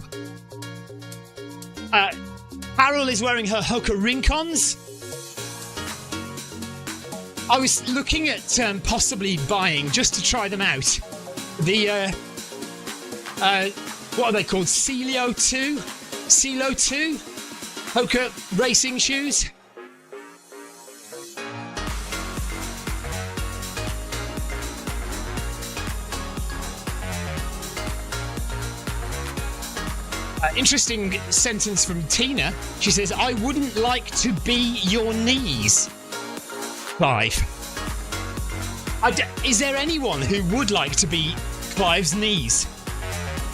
S3: Carol is wearing her Hoka Rincons. I was looking at possibly buying, just to try them out, the, what are they called? Celio 2 Hoka racing shoes. Interesting sentence from Tina. She says, I wouldn't like to be your knees, Clive. Is there anyone who would like to be Clive's knees?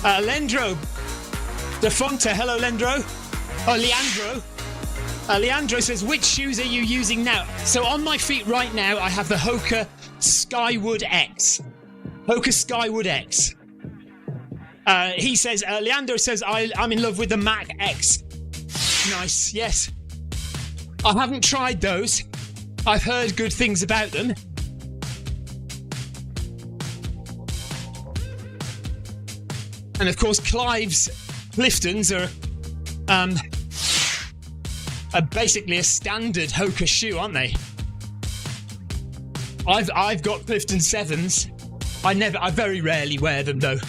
S3: Lendro De Fonte, hello Lendro. Leandro. Leandro says, which shoes are you using now? So on my feet right now, I have the Hoka Skyward X. Hoka Skyward X. He says, Leandro says, I'm in love with the Mac X. Nice, yes. I haven't tried those. I've heard good things about them. And of course, Clive's Cliftons are basically a standard Hoka shoe, aren't they? I've got Clifton 7s. I very rarely wear them though.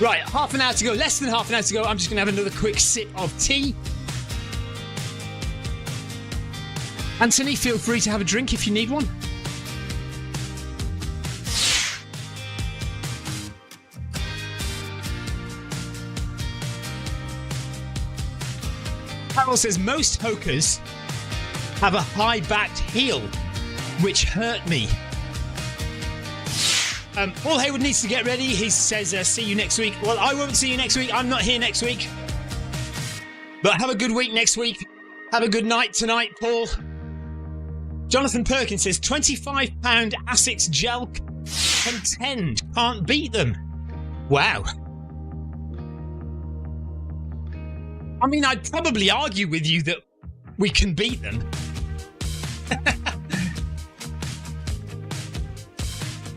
S3: Right, half an hour to go, less than half an hour to go. I'm just going to have another quick sip of tea. Anthony, feel free to have a drink if you need one. Carol says most Hokas have a high-backed heel, which hurt me. Paul Hayward needs to get ready. He says, see you next week. Well, I won't see you next week. I'm not here next week. But have a good week next week. Have a good night tonight, Paul. Jonathan Perkins says, £25 Asics gel contend. Can't beat them. Wow. I mean, I'd probably argue with you that we can beat them.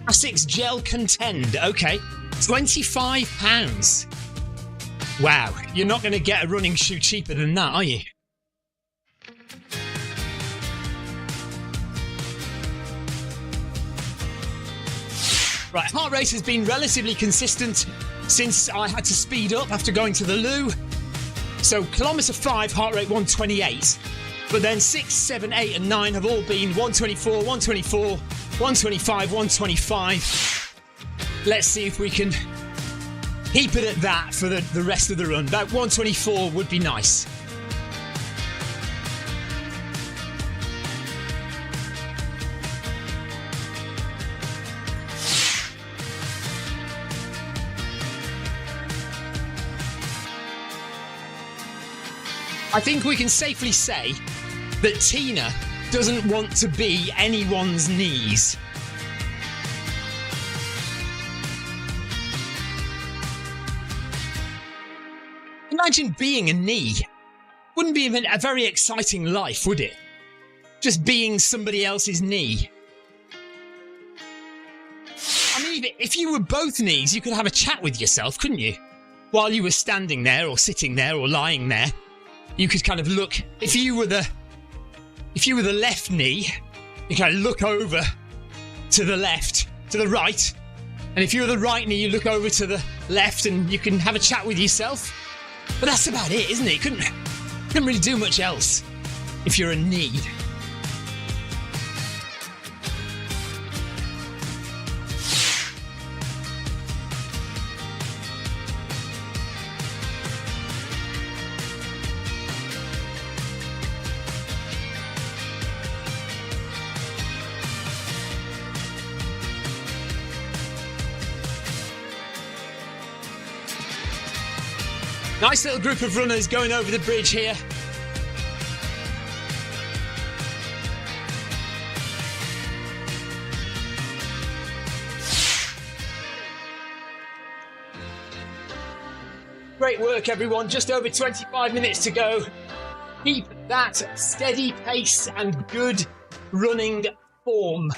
S3: Asics gel contend. Okay. £25. Wow. You're not going to get a running shoe cheaper than that, are you? Right. Heart rate has been relatively consistent since I had to speed up after going to the loo. So kilometre 5, heart rate 128. But then 6, 7, 8 and 9 have all been 124, 124, 125, 125. Let's see if we can keep it at that for the rest of the run. About 124 would be nice. I think we can safely say that Tina doesn't want to be anyone's knees. Imagine being a knee. Wouldn't be a very exciting life, would it? Just being somebody else's knee. I mean, if you were both knees, you could have a chat with yourself, couldn't you? While you were standing there or sitting there or lying there. You could kind of look, if you were the left knee, you kind of look over to the left, to the right. And if you're the right knee, you look over to the left and you can have a chat with yourself. But that's about it, isn't it? Couldn't really do much else if you're a knee. Nice little group of runners going over the bridge here. Great work, everyone. Just over 25 minutes to go. Keep that steady pace and good running form.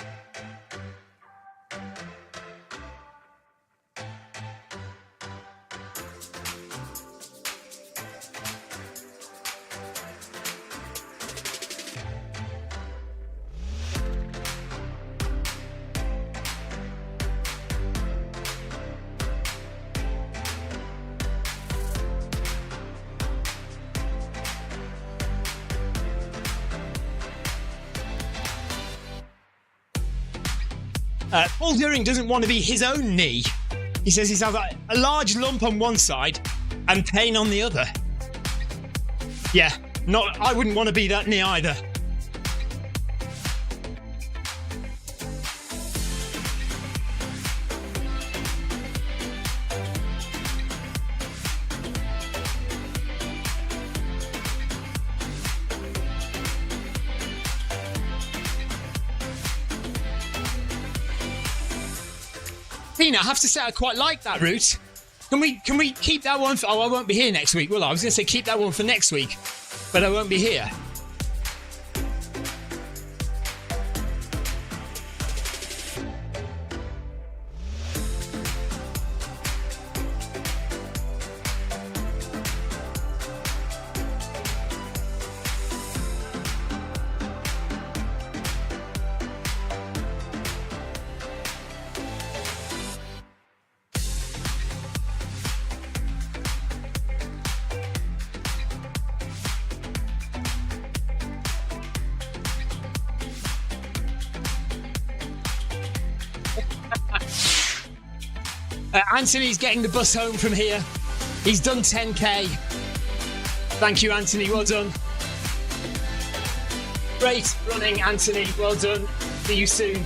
S3: Paul Deering doesn't want to be his own knee. He says he's had a large lump on one side and pain on the other. Yeah, I wouldn't want to be that knee either. Tina, I have to say I quite like that route. Can we keep that one for... Oh, I won't be here next week, will I? I was going to say keep that one for next week, but I won't be here. Anthony's getting the bus home from here. He's done 10k. Thank you, Anthony. Well done. Great running, Anthony. Well done. See you soon.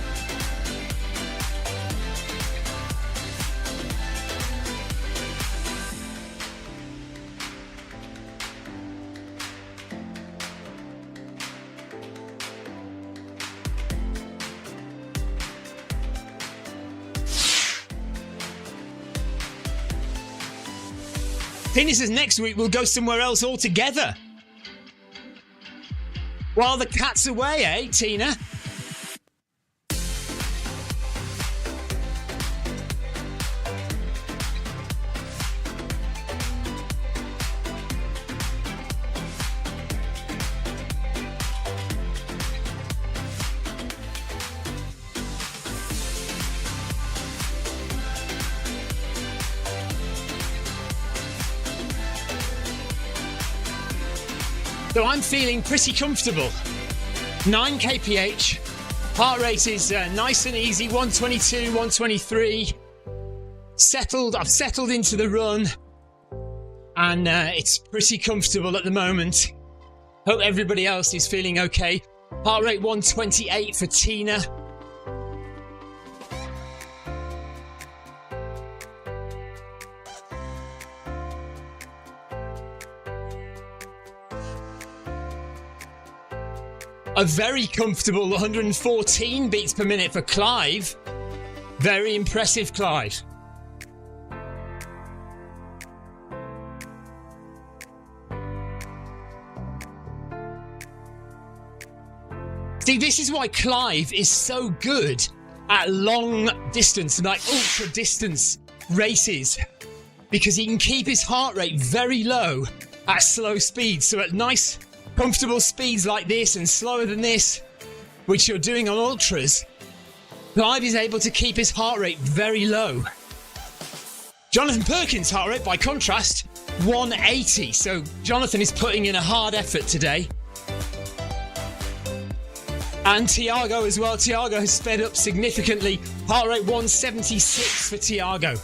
S3: Tina says next week we'll go somewhere else altogether. While the cat's away, eh, Tina? So I'm feeling pretty comfortable. 9 kph. Heart rate is nice and easy. 122, 123. I've settled into the run. And it's pretty comfortable at the moment. Hope everybody else is feeling okay. Heart rate 128 for Tina. A very comfortable 114 beats per minute for Clive. Very impressive, Clive. See, this is why Clive is so good at long distance, like ultra distance races, because he can keep his heart rate very low at slow speeds. So at nice comfortable speeds like this and slower than this, which you're doing on ultras, Clive is able to keep his heart rate very low. Jonathan Perkins' heart rate, by contrast, 180. So Jonathan is putting in a hard effort today. And Tiago as well. Tiago has sped up significantly. Heart rate 176 for Tiago.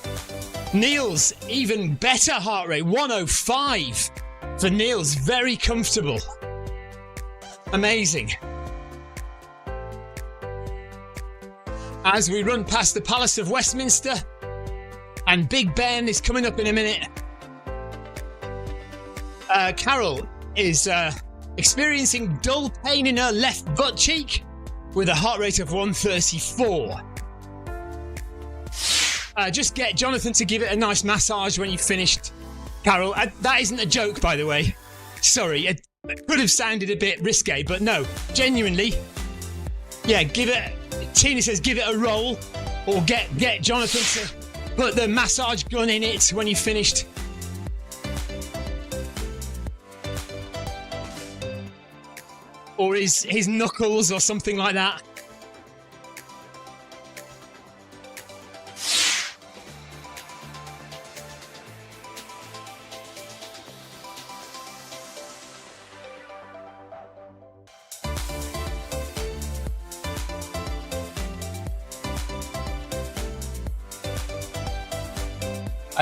S3: Neil's even better heart rate, 105 for Neil's. Very comfortable. Amazing. As we run past the Palace of Westminster, and Big Ben is coming up in a minute. Carol is experiencing dull pain in her left butt cheek with a heart rate of 134. Just get Jonathan to give it a nice massage when you've finished, Carol. That isn't a joke, by the way. Sorry, it could have sounded a bit risque, but no, genuinely. Yeah, give it. Tina says give it a roll, or get Jonathan to put the massage gun in it when you've finished. Or his knuckles or something like that.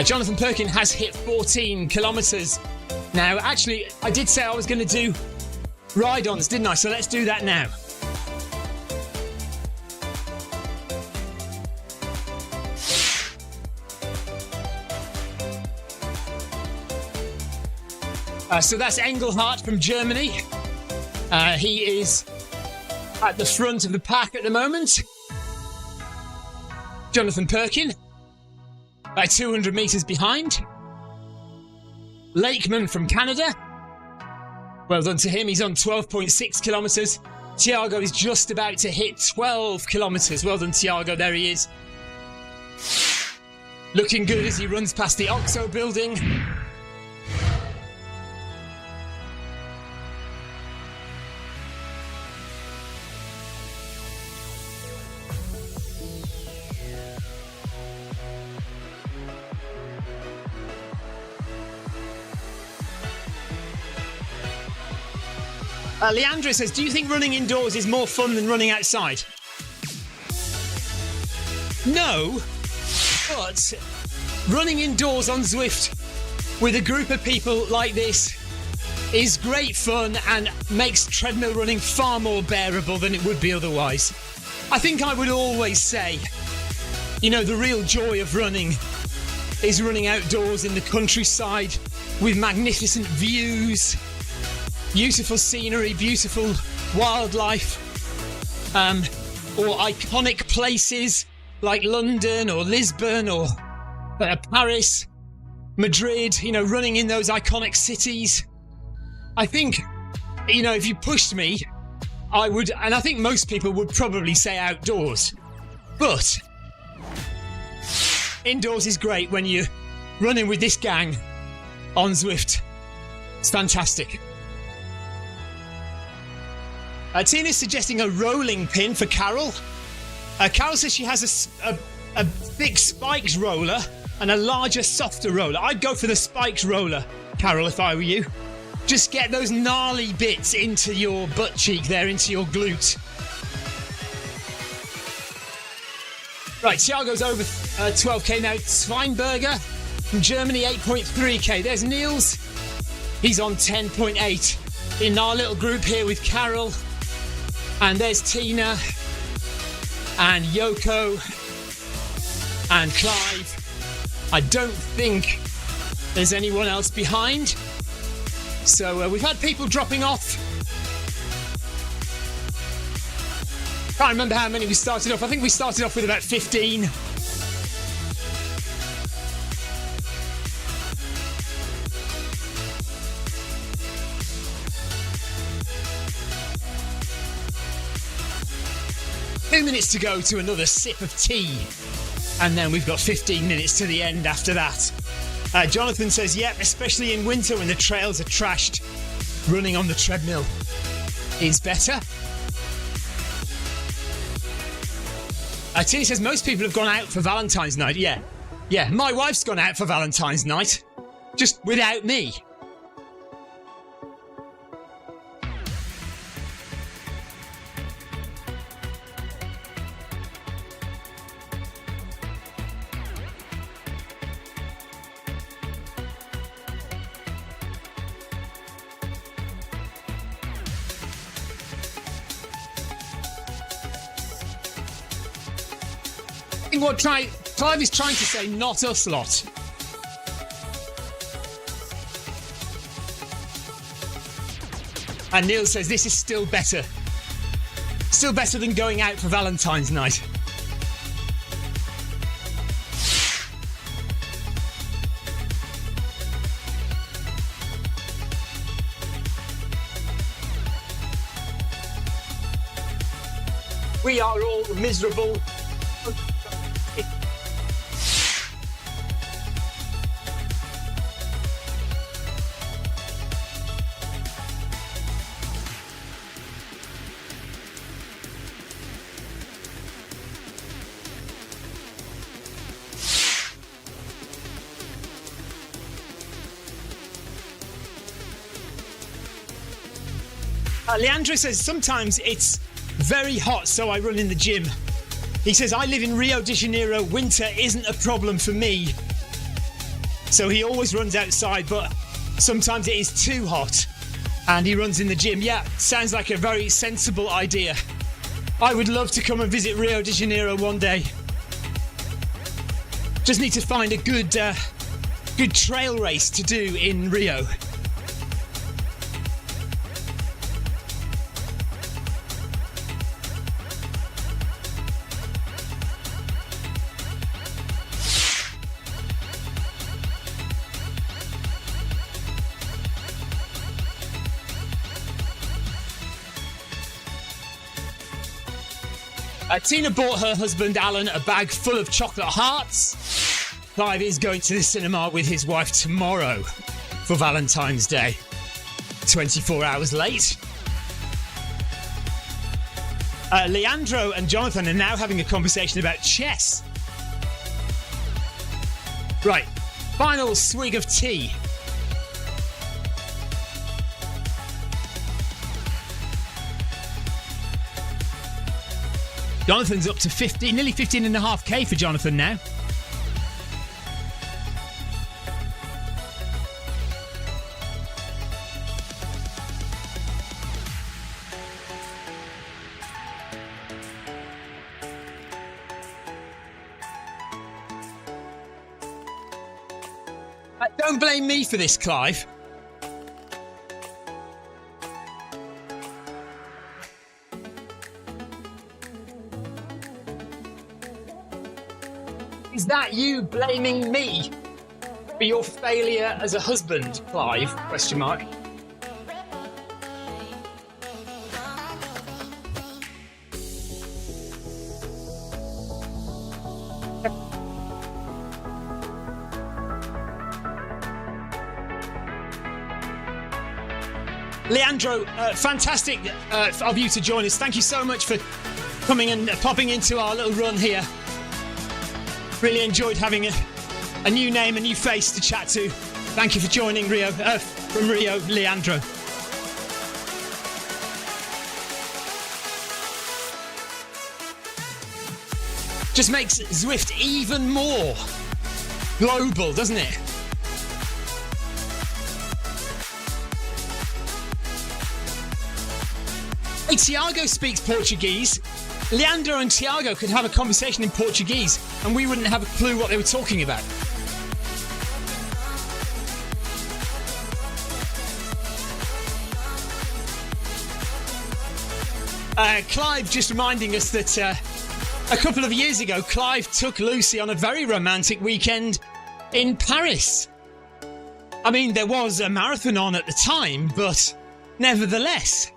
S3: Jonathan Perkin has hit 14 kilometres now. Actually, I did say I was going to do ride-ons, didn't I? So let's do that now. So that's Engelhardt from Germany. He is at the front of the pack at the moment. Jonathan Perkin, about 200 metres behind. Lakeman from Canada. Well done to him. He's on 12.6 kilometres. Tiago is just about to hit 12 kilometres. Well done, Tiago. There he is. Looking good as he runs past the OXO building. Leandra says, do you think running indoors is more fun than running outside? No, But running indoors on Zwift with a group of people like this is great fun and makes treadmill running far more bearable than it would be otherwise. I think I would always say, you know, the real joy of running is running outdoors in the countryside with magnificent views, beautiful scenery, beautiful wildlife, or iconic places like London or Lisbon or Paris, Madrid, you know, running in those iconic cities. I think, you know, if you pushed me, I would, and I think most people would probably say outdoors. But indoors is great when you're running with this gang on Zwift. It's fantastic. Tina's suggesting a rolling pin for Carol. Carol says she has a thick spiked roller and a larger, softer roller. I'd go for the spiked roller, Carol, if I were you. Just get those gnarly bits into your butt cheek there, into your glute. Right, Thiago's over 12k now. Sveinberger from Germany, 8.3k. There's Niels. He's on 10.8. In our little group here with Carol. And there's Tina. And Yoko. And Clive. I don't think there's anyone else behind. So we've had people dropping off. Can't remember how many we started off. I think we started off with about 15. Two minutes to go to another sip of tea. And then we've got 15 minutes to the end after that. Jonathan says, yep, especially in winter when the trails are trashed, running on the treadmill is better. Tini says, most people have gone out for Valentine's night. Yeah, my wife's gone out for Valentine's night, just without me. What Clive is trying to say, not us lot. And Neil says this is still better. Still better than going out for Valentine's night. We are all miserable. Leandro says, sometimes it's very hot, so I run in the gym. He says, I live in Rio de Janeiro. Winter isn't a problem for me. So he always runs outside, but sometimes it is too hot and he runs in the gym. Yeah, sounds like a very sensible idea. I would love to come and visit Rio de Janeiro one day. Just need to find a good trail race to do in Rio. Tina bought her husband Alan a bag full of chocolate hearts. Clive is going to the cinema with his wife tomorrow for Valentine's Day. 24 hours late. Leandro and Jonathan are now having a conversation about chess. Right, final swig of tea. Jonathan's up to 15, nearly 15.5k for Jonathan now. Don't blame me for this, Clive. Is that you blaming me for your failure as a husband, Clive? Question mark. Leandro, fantastic of you to join us. Thank you so much for coming and popping into our little run here. Really enjoyed having a new name, a new face to chat to. Thank you for joining from Rio, Leandro. Just makes Zwift even more global, doesn't it? Hey, Tiago speaks Portuguese. Leandro and Tiago could have a conversation in Portuguese and we wouldn't have a clue what they were talking about. Clive just reminding us that a couple of years ago, Clive took Lucy on a very romantic weekend in Paris. I mean, there was a marathon on at the time, but nevertheless.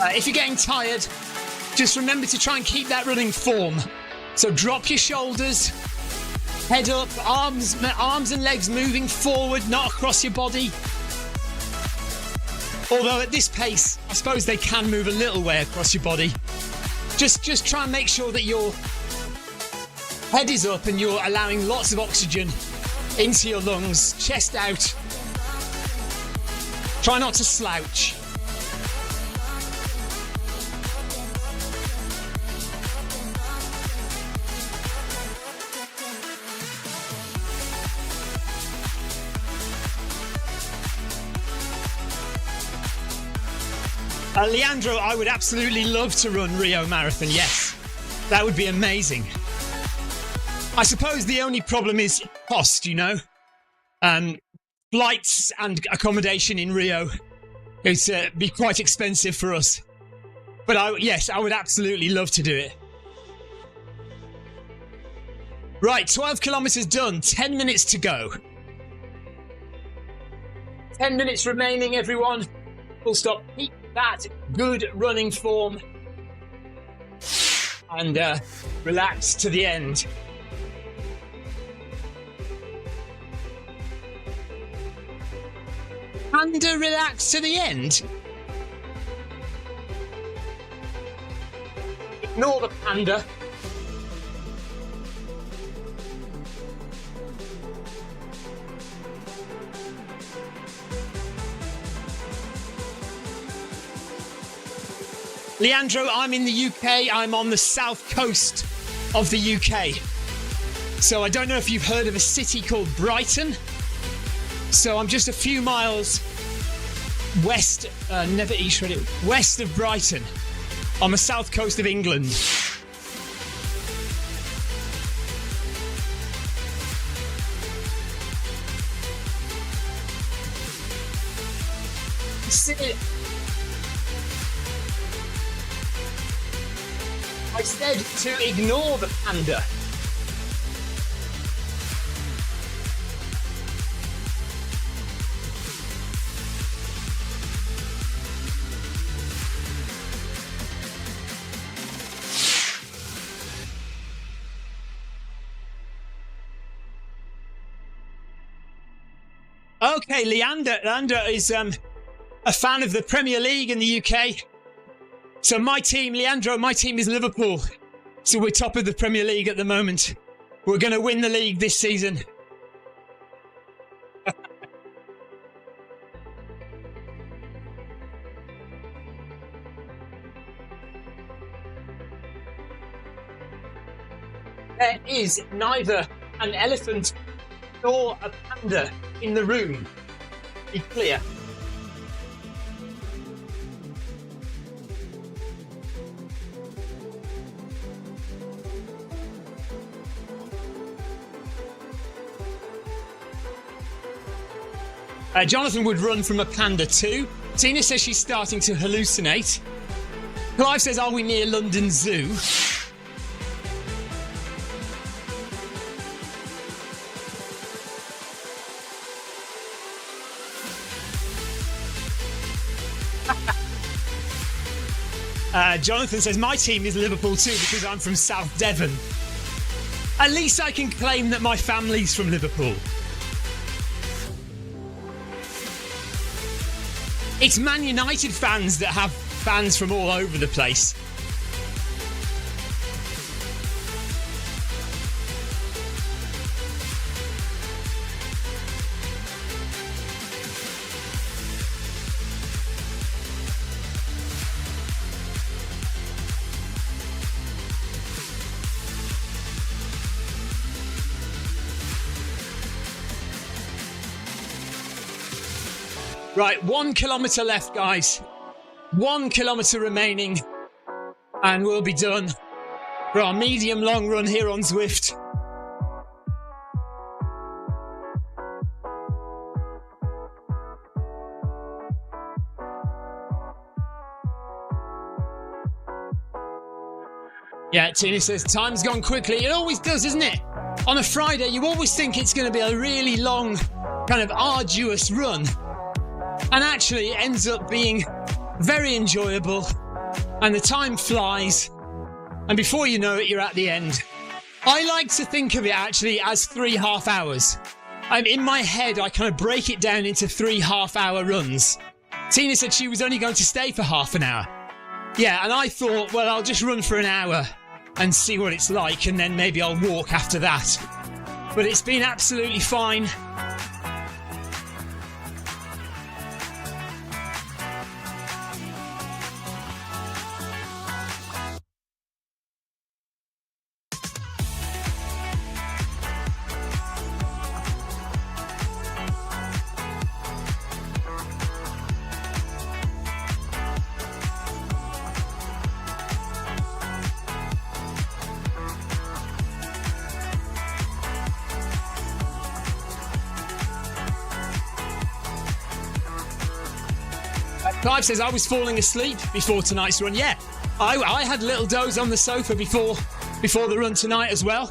S3: If you're getting tired, just remember to try and keep that running form. So drop your shoulders, head up, arms and legs moving forward, not across your body. Although at this pace, I suppose they can move a little way across your body. Just try and make sure that your head is up and you're allowing lots of oxygen into your lungs, chest out. Try not to slouch. Leandro, I would absolutely love to run Rio Marathon, yes. That would be amazing. I suppose the only problem is cost, you know. Flights and accommodation in Rio is be quite expensive for us. But yes, I would absolutely love to do it. Right, 12 kilometres done, 10 minutes to go. 10 minutes remaining, everyone. Full stop. Keep that good running form and relax to the end. And relax to the end. Ignore the panda. Leandro, I'm in the UK. I'm on the south coast of the UK. So I don't know if you've heard of a city called Brighton. So I'm just a few miles west, west of Brighton, on the south coast of England. I said to ignore the panda. Okay, Leander is a fan of the Premier League in the UK. So my team is Liverpool. So we're top of the Premier League at the moment. We're going to win the league this season. There is neither an elephant nor a panda in the room. Be clear. Jonathan would run from a panda too. Tina says she's starting to hallucinate. Clive says, are we near London Zoo? Jonathan says, my team is Liverpool too because I'm from South Devon. At least I can claim that my family's from Liverpool. It's Man United fans that have fans from all over the place. Right, 1 kilometre left, guys. 1 kilometre remaining, and we'll be done for our medium-long run here on Zwift. Yeah, Tina says, time's gone quickly. It always does, isn't it? On a Friday, you always think it's going to be a really long, kind of arduous run. And actually it ends up being very enjoyable, and the time flies, and before you know it, you're at the end. I like to think of it actually as 3 half-hours. In my head, I kind of break it down into 3 half-hour runs. Tina said she was only going to stay for half an hour. Yeah, and I thought, well, I'll just run for an hour and see what it's like, and then maybe I'll walk after that. But it's been absolutely fine. Clive says, I was falling asleep before tonight's run. Yeah, I had a little doze on the sofa before the run tonight as well.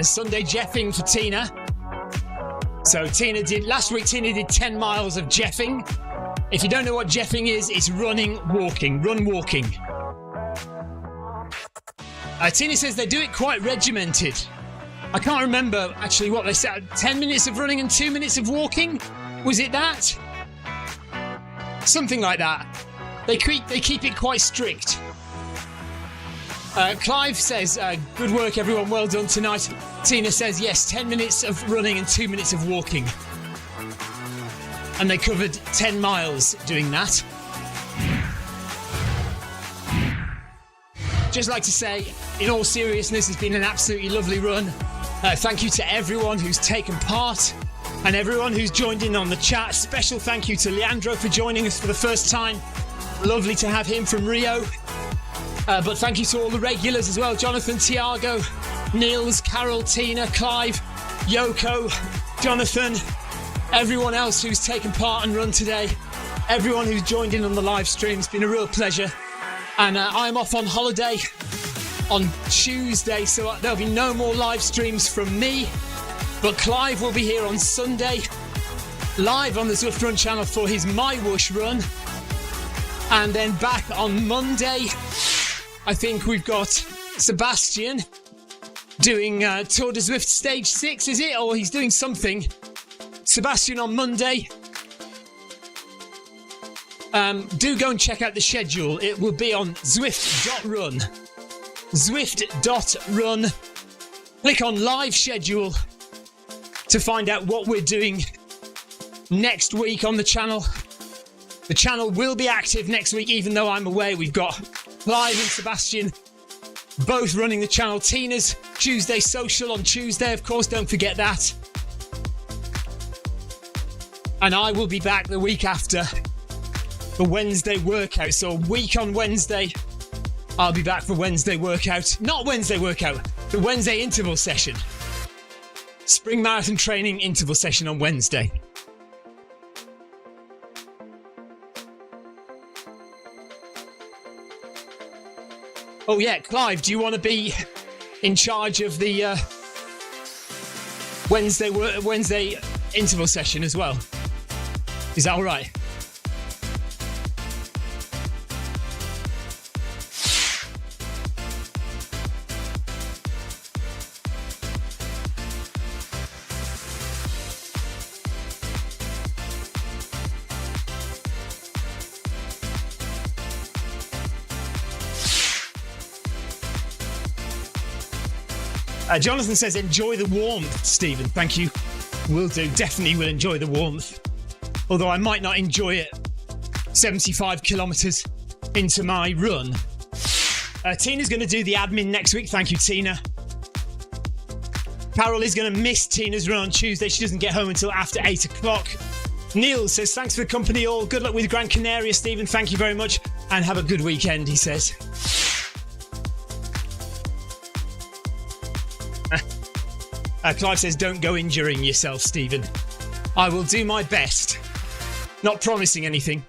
S3: Sunday jeffing for Tina. So last week Tina did 10 miles of jeffing. If you don't know what jeffing is, it's run walking. Tina says they do it quite regimented. I can't remember actually what they said. 10 minutes of running and 2 minutes of walking? Was it that? Something like that. They keep it quite strict. Clive says, good work everyone, well done tonight. Tina says, yes, 10 minutes of running and 2 minutes of walking. And they covered 10 miles doing that. Just like to say, in all seriousness, it's been an absolutely lovely run. Thank you to everyone who's taken part and everyone who's joined in on the chat. Special thank you to Leandro for joining us for the first time. Lovely to have him from Rio. But thank you to all the regulars as well. Jonathan, Tiago, Niels, Carol, Tina, Clive, Yoko, Jonathan, everyone else who's taken part and run today, everyone who's joined in on the live stream. It's been a real pleasure. And I'm off on holiday on Tuesday, so there'll be no more live streams from me. But Clive will be here on Sunday, live on the Zwift Run channel for his My Whoosh run. And then back on Monday, I think we've got Sebastian doing Tour de Zwift Stage 6, is it? Or he's doing something. Sebastian on Monday. Do go and check out the schedule. It will be on Zwift.run. Zwift.run. Click on live schedule to find out what we're doing next week on the channel. The channel will be active next week, even though I'm away. We've got Clive and Sebastian both running the channel. Tina's Tuesday social on Tuesday, of course, don't forget that. And I will be back the week after for Wednesday workout. So a week on Wednesday, I'll be back for Wednesday workout. Not Wednesday workout, the Wednesday interval session. Spring Marathon Training interval session on Wednesday. Oh yeah, Clive, do you want to be in charge of the Wednesday interval session as well? Is that all right? Jonathan says, enjoy the warmth, Stephen. Thank you. Will do. Definitely will enjoy the warmth. Although I might not enjoy it 75 kilometres into my run. Tina's going to do the admin next week. Thank you, Tina. Carol is going to miss Tina's run on Tuesday. She doesn't get home until after 8 o'clock. Neil says, thanks for the company all. Good luck with Gran Canaria, Stephen. Thank you very much. And have a good weekend, he says. Clive says, don't go injuring yourself, Stephen. I will do my best. Not promising anything.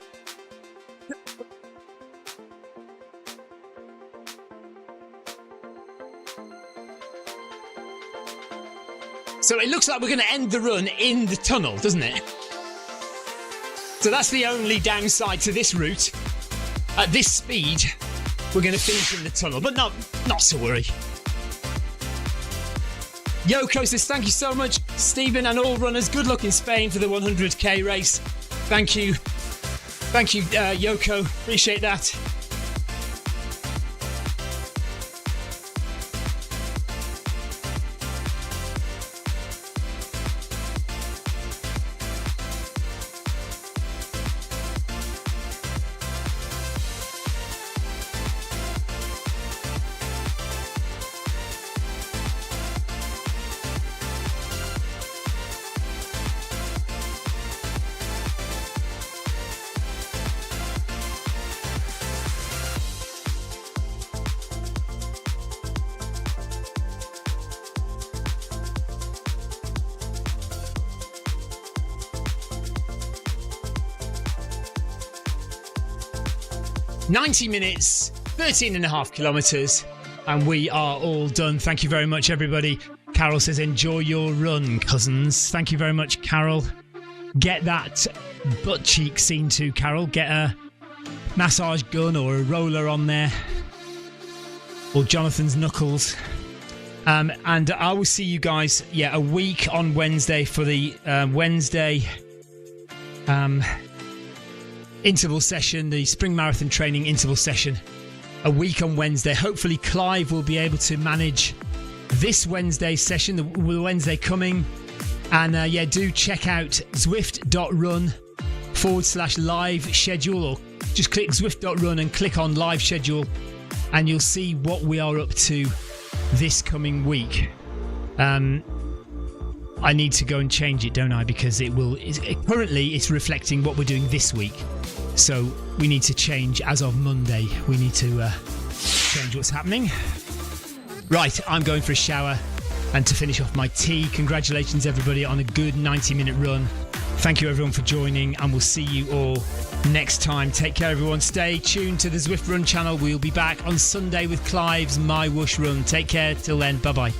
S3: So it looks like we're going to end the run in the tunnel, doesn't it? So that's the only downside to this route. At this speed, we're going to finish in the tunnel, but not to worry. Yoko says, thank you so much, Stephen, and all runners. Good luck in Spain for the 100k race. Thank you. Thank you, Yoko. Appreciate that. .90 minutes, 13.5 kilometres, and we are all done. Thank you very much, everybody. Carol says, enjoy your run, cousins. Thank you very much, Carol. Get that butt cheek seen to, Carol. Get a massage gun or a roller on there, or Jonathan's knuckles. And I will see you guys, a week on Wednesday for the Wednesday interval session, the Spring Marathon Training interval session. A week on Wednesday. Hopefully Clive will be able to manage this Wednesday session, the Wednesday coming. And do check out Zwift.run/live schedule, or just click Zwift.run and click on live schedule, and you'll see what we are up to this coming week. I need to go and change it, don't I? Because currently it's reflecting what we're doing this week. So we need to change as of Monday. We need to change what's happening. Right, I'm going for a shower and to finish off my tea. Congratulations, everybody, on a good 90-minute run. Thank you, everyone, for joining, and we'll see you all next time. Take care, everyone. Stay tuned to the Zwift Run channel. We'll be back on Sunday with Clive's My Whoosh Run. Take care. Till then, bye-bye.